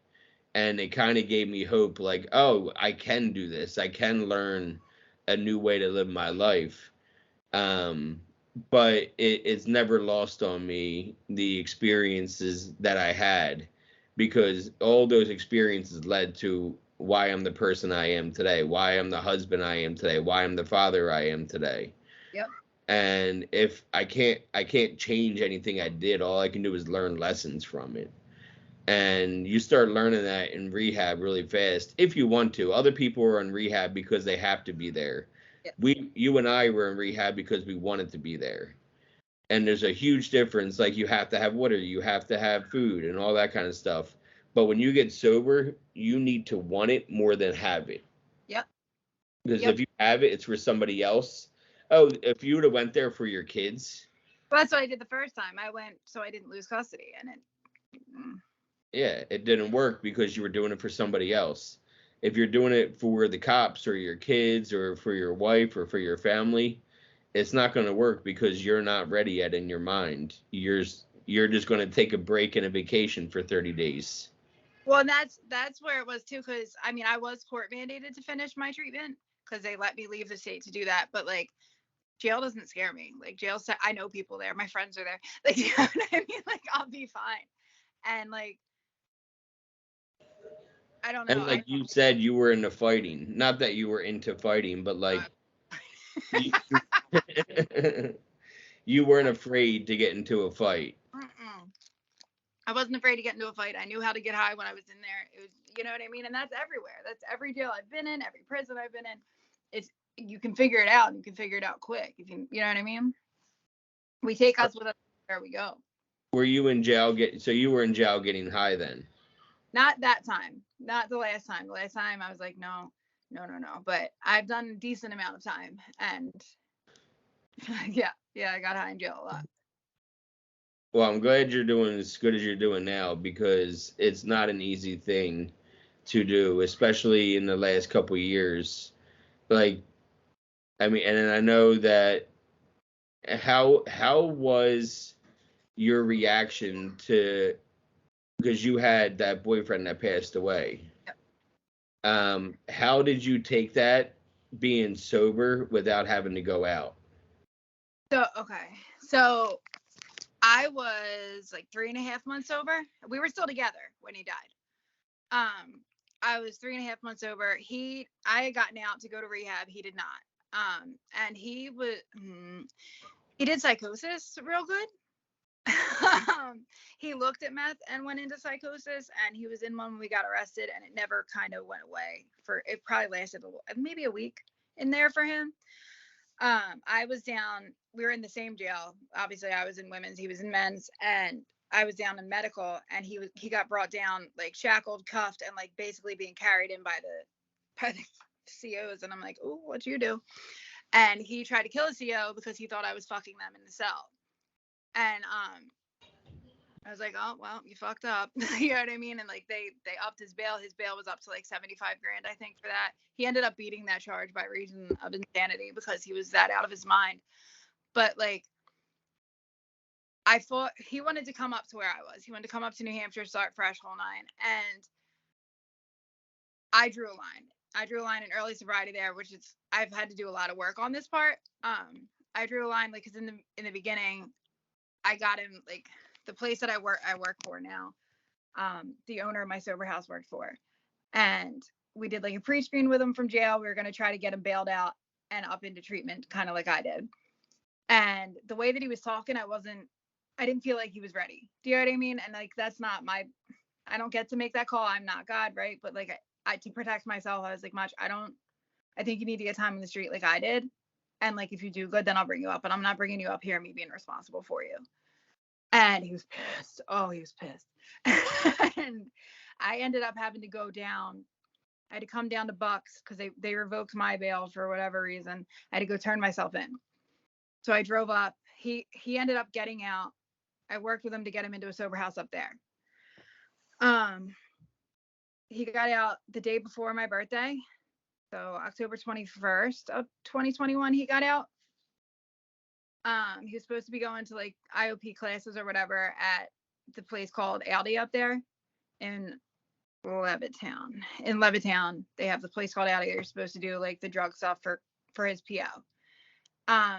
and it kind of gave me hope, like, oh, I can do this. I can learn a new way to live my life. But it's never lost on me the experiences that I had, because all those experiences led to why I'm the person I am today, why I'm the husband I am today, why I'm the father I am today. Yep. And if I can't change anything I did, all I can do is learn lessons from it. And you start learning that in rehab really fast, if you want to. Other people are in rehab because they have to be there. Yep. You and I were in rehab because we wanted to be there. And there's a huge difference. Like, you have to have water, you have to have food, and all that kind of stuff. But when you get sober, you need to want it more than have it. Yep. Because if you have it, it's for somebody else. Oh, if you would have went there for your kids. Well, that's what I did the first time. I went so I didn't lose custody, and Yeah, it didn't work because you were doing it for somebody else. If you're doing it for the cops or your kids or for your wife or for your family, it's not going to work, because you're not ready yet in your mind. You're just going to take a break and a vacation for 30 days. Well, and that's where it was too, because I mean, I was court mandated to finish my treatment because they let me leave the state to do that. But like, jail doesn't scare me. Like, jail, I know people there. My friends are there. Like, you know what I mean? Like, I'll be fine. And like, I don't know. And like you said, you were into fighting. Not that you were into fighting, but like you weren't afraid to get into a fight. I wasn't afraid to get into a fight. I knew how to get high when I was in there. It was, you know what I mean? And that's everywhere. That's every jail I've been in, every prison I've been in. you can figure it out, and you can figure it out quick. You know what I mean? We take us with us where we go. Were you in jail? So you were in jail getting high then? Not that time. Not the last time. The last time I was like, no. But I've done a decent amount of time, and yeah, I got high in jail a lot. Well, I'm glad you're doing as good as you're doing now, because it's not an easy thing to do, especially in the last couple of years. Like, I mean, and I know that how was your reaction to, because you had that boyfriend that passed away. Yep. How did you take that being sober without having to go out? So I was like 3.5 months sober. We were still together when he died. I was 3.5 months sober. I had gotten out to go to rehab. He did not. And he did psychosis real good. He looked at meth and went into psychosis, and he was in one when we got arrested, and it never kind of went away. It probably lasted maybe a week in there for him. I was down, we were in the same jail. Obviously I was in women's, he was in men's, and I was down in medical, and he got brought down like shackled, cuffed, and like basically being carried in by the COs. And I'm like, oh, what'd you do? And he tried to kill a CO because he thought I was fucking them in the cell. And I was like, oh, well, you fucked up. You know what I mean? And like they upped his bail. His bail was up to like 75 grand, I think, for that. He ended up beating that charge by reason of insanity because he was that out of his mind. But like, I thought he wanted to come up to where I was. He wanted to come up to New Hampshire, start fresh, whole nine. And I drew a line. I drew a line in early sobriety there, which is, I've had to do a lot of work on this part. I drew a line, like, cause in the beginning, I got him, like, the place that I work for now, the owner of my sober house worked for. And we did like a pre-screen with him from jail. We were going to try to get him bailed out and up into treatment, kind of like I did. And the way that he was talking, I didn't feel like he was ready. Do you know what I mean? And like, that's not I don't get to make that call. I'm not God, right? But like, I to protect myself, I was like, I think you need to get time in the street like I did. And like, if you do good, then I'll bring you up. But I'm not bringing you up here, me being responsible for you. And he was pissed. Oh, he was pissed. And I ended up having to go down. I had to come down to Bucks because they revoked my bail for whatever reason. I had to go turn myself in. So I drove up. He ended up getting out. I worked with him to get him into a sober house up there. He got out the day before my birthday. So October 21st of 2021, he got out. He was supposed to be going to like IOP classes or whatever at the place called Aldi up there in Levittown. In Levittown, they have the place called Aldi. You're supposed to do like the drug stuff for his PO.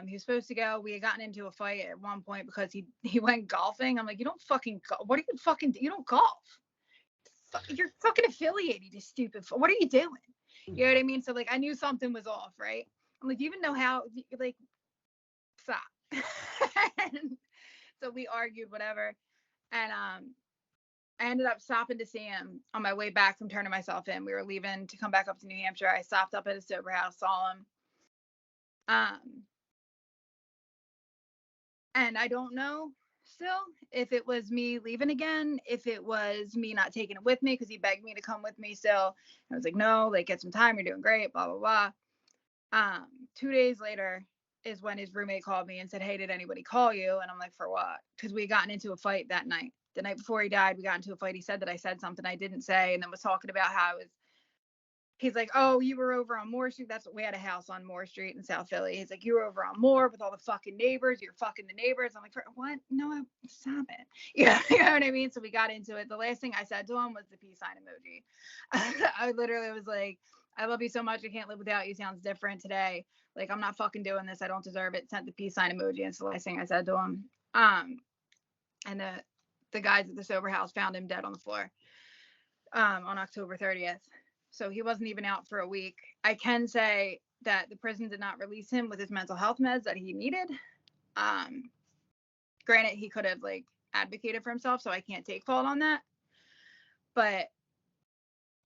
He was supposed to go. We had gotten into a fight at one point because he went golfing. I'm like, you don't fucking go. What are you fucking do? You don't golf. You're fucking affiliated, you stupid. What are you doing? You know what I mean? So like, I knew something was off, right? I'm like, do you even know how? Like, stop. And so we argued, whatever. And I ended up stopping to see him on my way back from turning myself in. We were leaving to come back up to New Hampshire. I stopped up at a sober house, saw him. And I don't know still if it was me leaving again, if it was me not taking it with me because he begged me to come with me still. I was like, no, like, get some time. You're doing great, blah, blah, blah. 2 days later is when his roommate called me and said, hey, did anybody call you? And I'm like, for what? Because we had gotten into a fight that night. The night before he died, we got into a fight. He said that I said something I didn't say, and then was talking about how he's like, oh, you were over on Moore Street. That's what we had, a house on Moore Street in South Philly. He's like, you were over on Moore with all the fucking neighbors. You're fucking the neighbors. I'm like, what? No, stop it. Yeah, you know what I mean? So we got into it. The last thing I said to him was the peace sign emoji. I literally was like, I love you so much. I can't live without you. Sounds different today. Like, I'm not fucking doing this. I don't deserve it. Sent the peace sign emoji. And it's the last thing I said to him. And the guys at the sober house found him dead on the floor on October 30th. So he wasn't even out for a week. I can say that the prison did not release him with his mental health meds that he needed. Granted, he could have like advocated for himself, so I can't take fault on that. But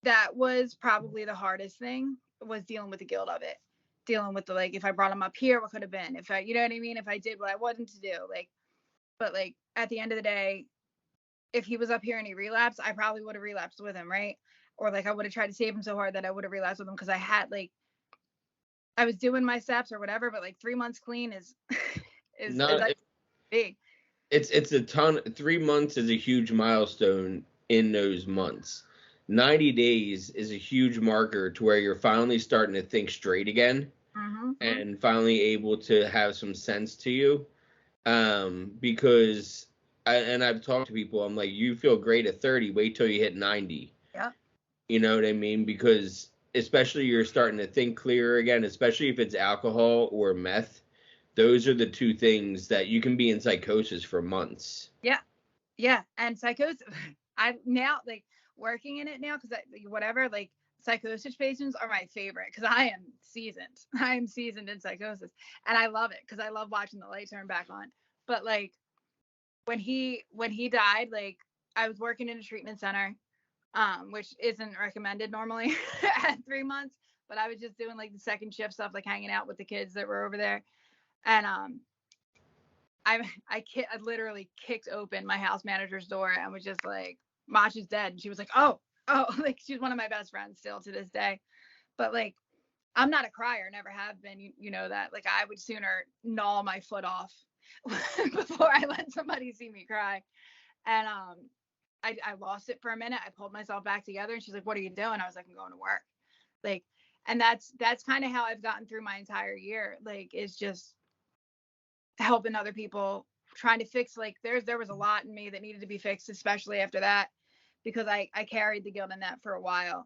that was probably the hardest thing, was dealing with the guilt of it. dealing with the, like, if I brought him up here, what could have been, if I, you know what I mean, if I did what I wanted to do, like, but like at the end of the day, if he was up here and he relapsed, I probably would have relapsed with him, right? Or like I would have tried to save him so hard that I would have relapsed with him, because I had, like, I was doing my steps or whatever, but like 3 months clean is is Not like big. it's a ton. 3 months is a huge milestone in those months. 90 days is a huge marker to where you're finally starting to think straight again, and finally able to have some sense to you. Because I've talked to people, I'm like, you feel great at 30, wait till you hit 90. Yeah. You know what I mean? Because especially you're starting to think clearer again, especially if it's alcohol or meth. Those are the two things that you can be in psychosis for months. Yeah. Yeah. And psychosis, I now, like, working in it now, because whatever, like, psychosis patients are my favorite, because I am seasoned in psychosis, and I love it because I love watching the light turn back on. But like when he died, like, I was working in a treatment center, which isn't recommended normally at 3 months, but I was just doing like the second shift stuff, like hanging out with the kids that were over there. And I literally kicked open my house manager's door and was just like, Macha's dead. And she was like, oh, like, she's one of my best friends still to this day. But like, I'm not a crier, never have been. You know that. Like, I would sooner gnaw my foot off before I let somebody see me cry. And I lost it for a minute. I pulled myself back together, and she's like, what are you doing? I was like, I'm going to work. Like, and that's kind of how I've gotten through my entire year. Like, it's just helping other people, trying to fix, like, there was a lot in me that needed to be fixed, especially after that, because I carried the guilt in that for a while.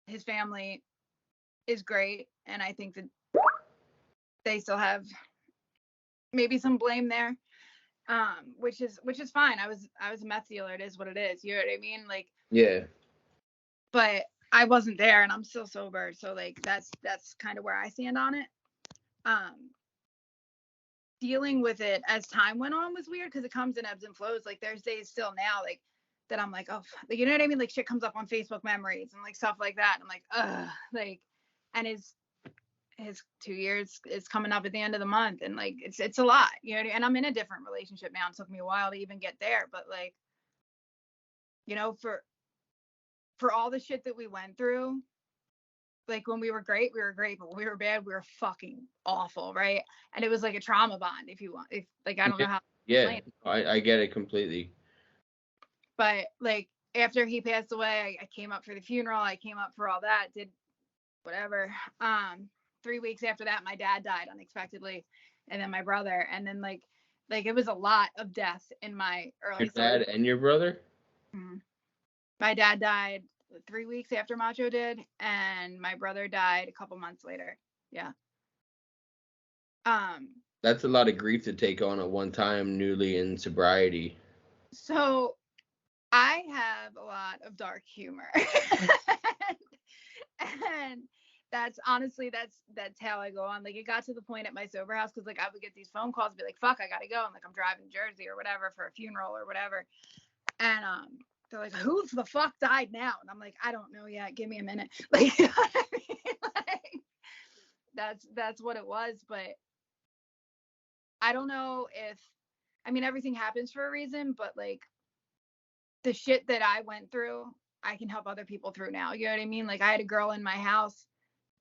His family is great, and I think that they still have maybe some blame there, which is fine. I was a meth dealer. It is what it is. You know what I mean? Like, Yeah. But I wasn't there, and I'm still sober, so like that's kind of where I stand on it. Dealing with it as time went on was weird, because it comes in ebbs and flows. Like, there's days still now, like, that I'm like, oh, like, you know what I mean? Like, shit comes up on Facebook memories and like stuff like that. And I'm like, ugh, like, and his 2 years is coming up at the end of the month, and like it's a lot, you know. And I'm in a different relationship now. It took me a while to even get there, but like, you know, for all the shit that we went through, like, when we were great, but when we were bad, we were fucking awful, right? And it was like a trauma bond, if you want. If, like, I don't know how. Yeah, I get it completely. But like, after he passed away, I came up for the funeral. I came up for all that, did whatever. 3 weeks after that, my dad died unexpectedly, and then my brother, and then like it was a lot of death in my early. Your dad and your brother? Mm-hmm. My dad died 3 weeks after Macho did, and my brother died a couple months later. Yeah. That's a lot of grief to take on at one time, newly in sobriety. So I have a lot of dark humor. And that's honestly, that's how I go on. Like, it got to the point at my sober house, because like I would get these phone calls and be like, fuck, I gotta go. And like, I'm driving to Jersey or whatever for a funeral or whatever. And they're like, who the fuck died now? And I'm like, I don't know yet. Give me a minute. Like, you know what I mean? Like, that's what it was. But I don't know if, I mean, everything happens for a reason, but like, the shit that I went through, I can help other people through now. You know what I mean? Like, I had a girl in my house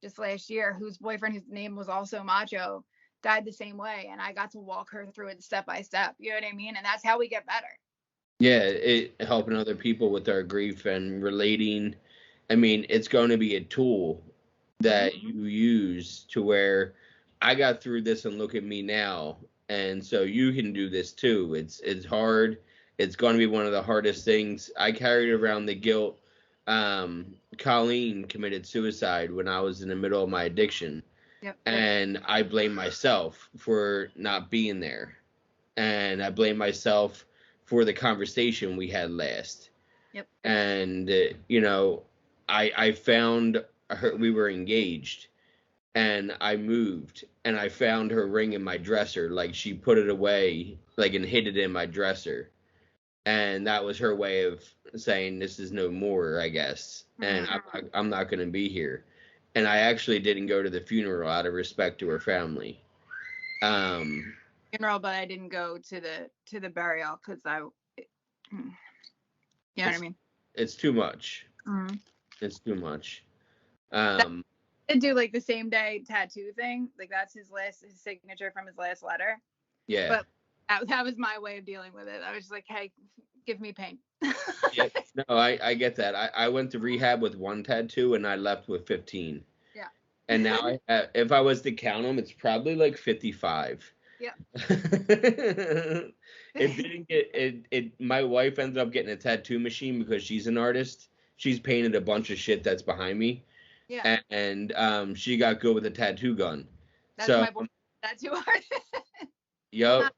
just last year whose boyfriend, whose name was also Macho, died the same way. And I got to walk her through it step by step. You know what I mean? And that's how we get better. Yeah, it helping other people with their grief and relating. I mean, it's going to be a tool that you use to where I got through this and look at me now. And so you can do this too. It's hard. It's going to be one of the hardest things. I carried around the guilt. Colleen committed suicide when I was in the middle of my addiction. Yep. And I blame myself for not being there. And I blame myself for the conversation we had last. Yep. And, you know, I found her, we were engaged, and I moved, and I found her ring in my dresser. Like, she put it away, like, and hid it in my dresser. And that was her way of saying, this is no more, I guess. And I'm not going to be here. and I actually didn't go to the funeral out of respect to her family. Funeral, but I didn't go to the burial because you know what I mean. It's too much. Mm-hmm. It's too much. Did do like the same day tattoo thing, like that's his signature from his last letter. Yeah. But that was my way of dealing with it. I was just like, hey, give me pain. Yeah. No, I get that. I went to rehab with one tattoo and I left with 15. Yeah. And now if I was to count them, it's probably like 55. Yeah. It didn't get it. My wife ended up getting a tattoo machine because she's an artist. She's painted a bunch of shit that's behind me. Yeah. And she got good with a tattoo gun. That's so my boy, tattoo artist. Yep.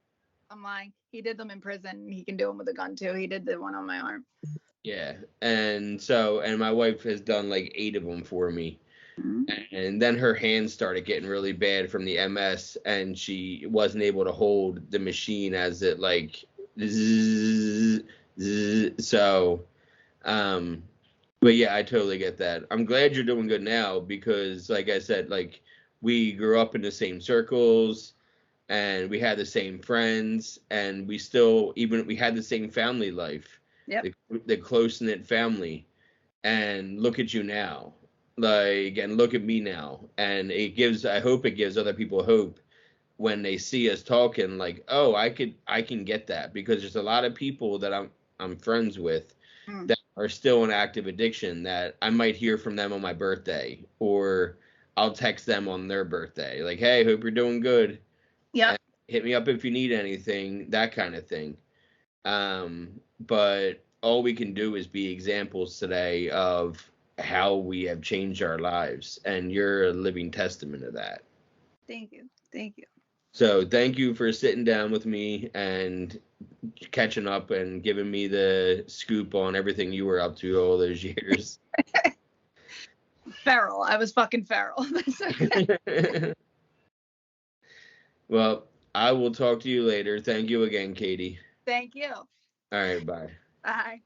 I'm lying. He did them in prison. He can do them with a gun too. He did the one on my arm. Yeah. And my wife has done like 8 of them for me. Mm-hmm. And then her hands started getting really bad from the MS, and she wasn't able to hold the machine as it like zzz, zzz. So but yeah, I totally get that. I'm glad you're doing good now because like I said, like we grew up in the same circles and we had the same friends and we had the same family life. Yep. The close-knit family. And look at you now. Like, and look at me now. And I hope it gives other people hope when they see us talking like, oh, I can get that, because there's a lot of people that I'm friends with that are still in active addiction that I might hear from them on my birthday, or I'll text them on their birthday. Like, hey, hope you're doing good. Yeah. Hit me up if you need anything, that kind of thing. But all we can do is be examples today of how we have changed our lives. And you're a living testament of that. Thank you. Thank you. So thank you for sitting down with me and catching up and giving me the scoop on everything you were up to all those years. Feral. I was fucking feral. Well, I will talk to you later. Thank you again, Katie. Thank you. All right, bye. Bye.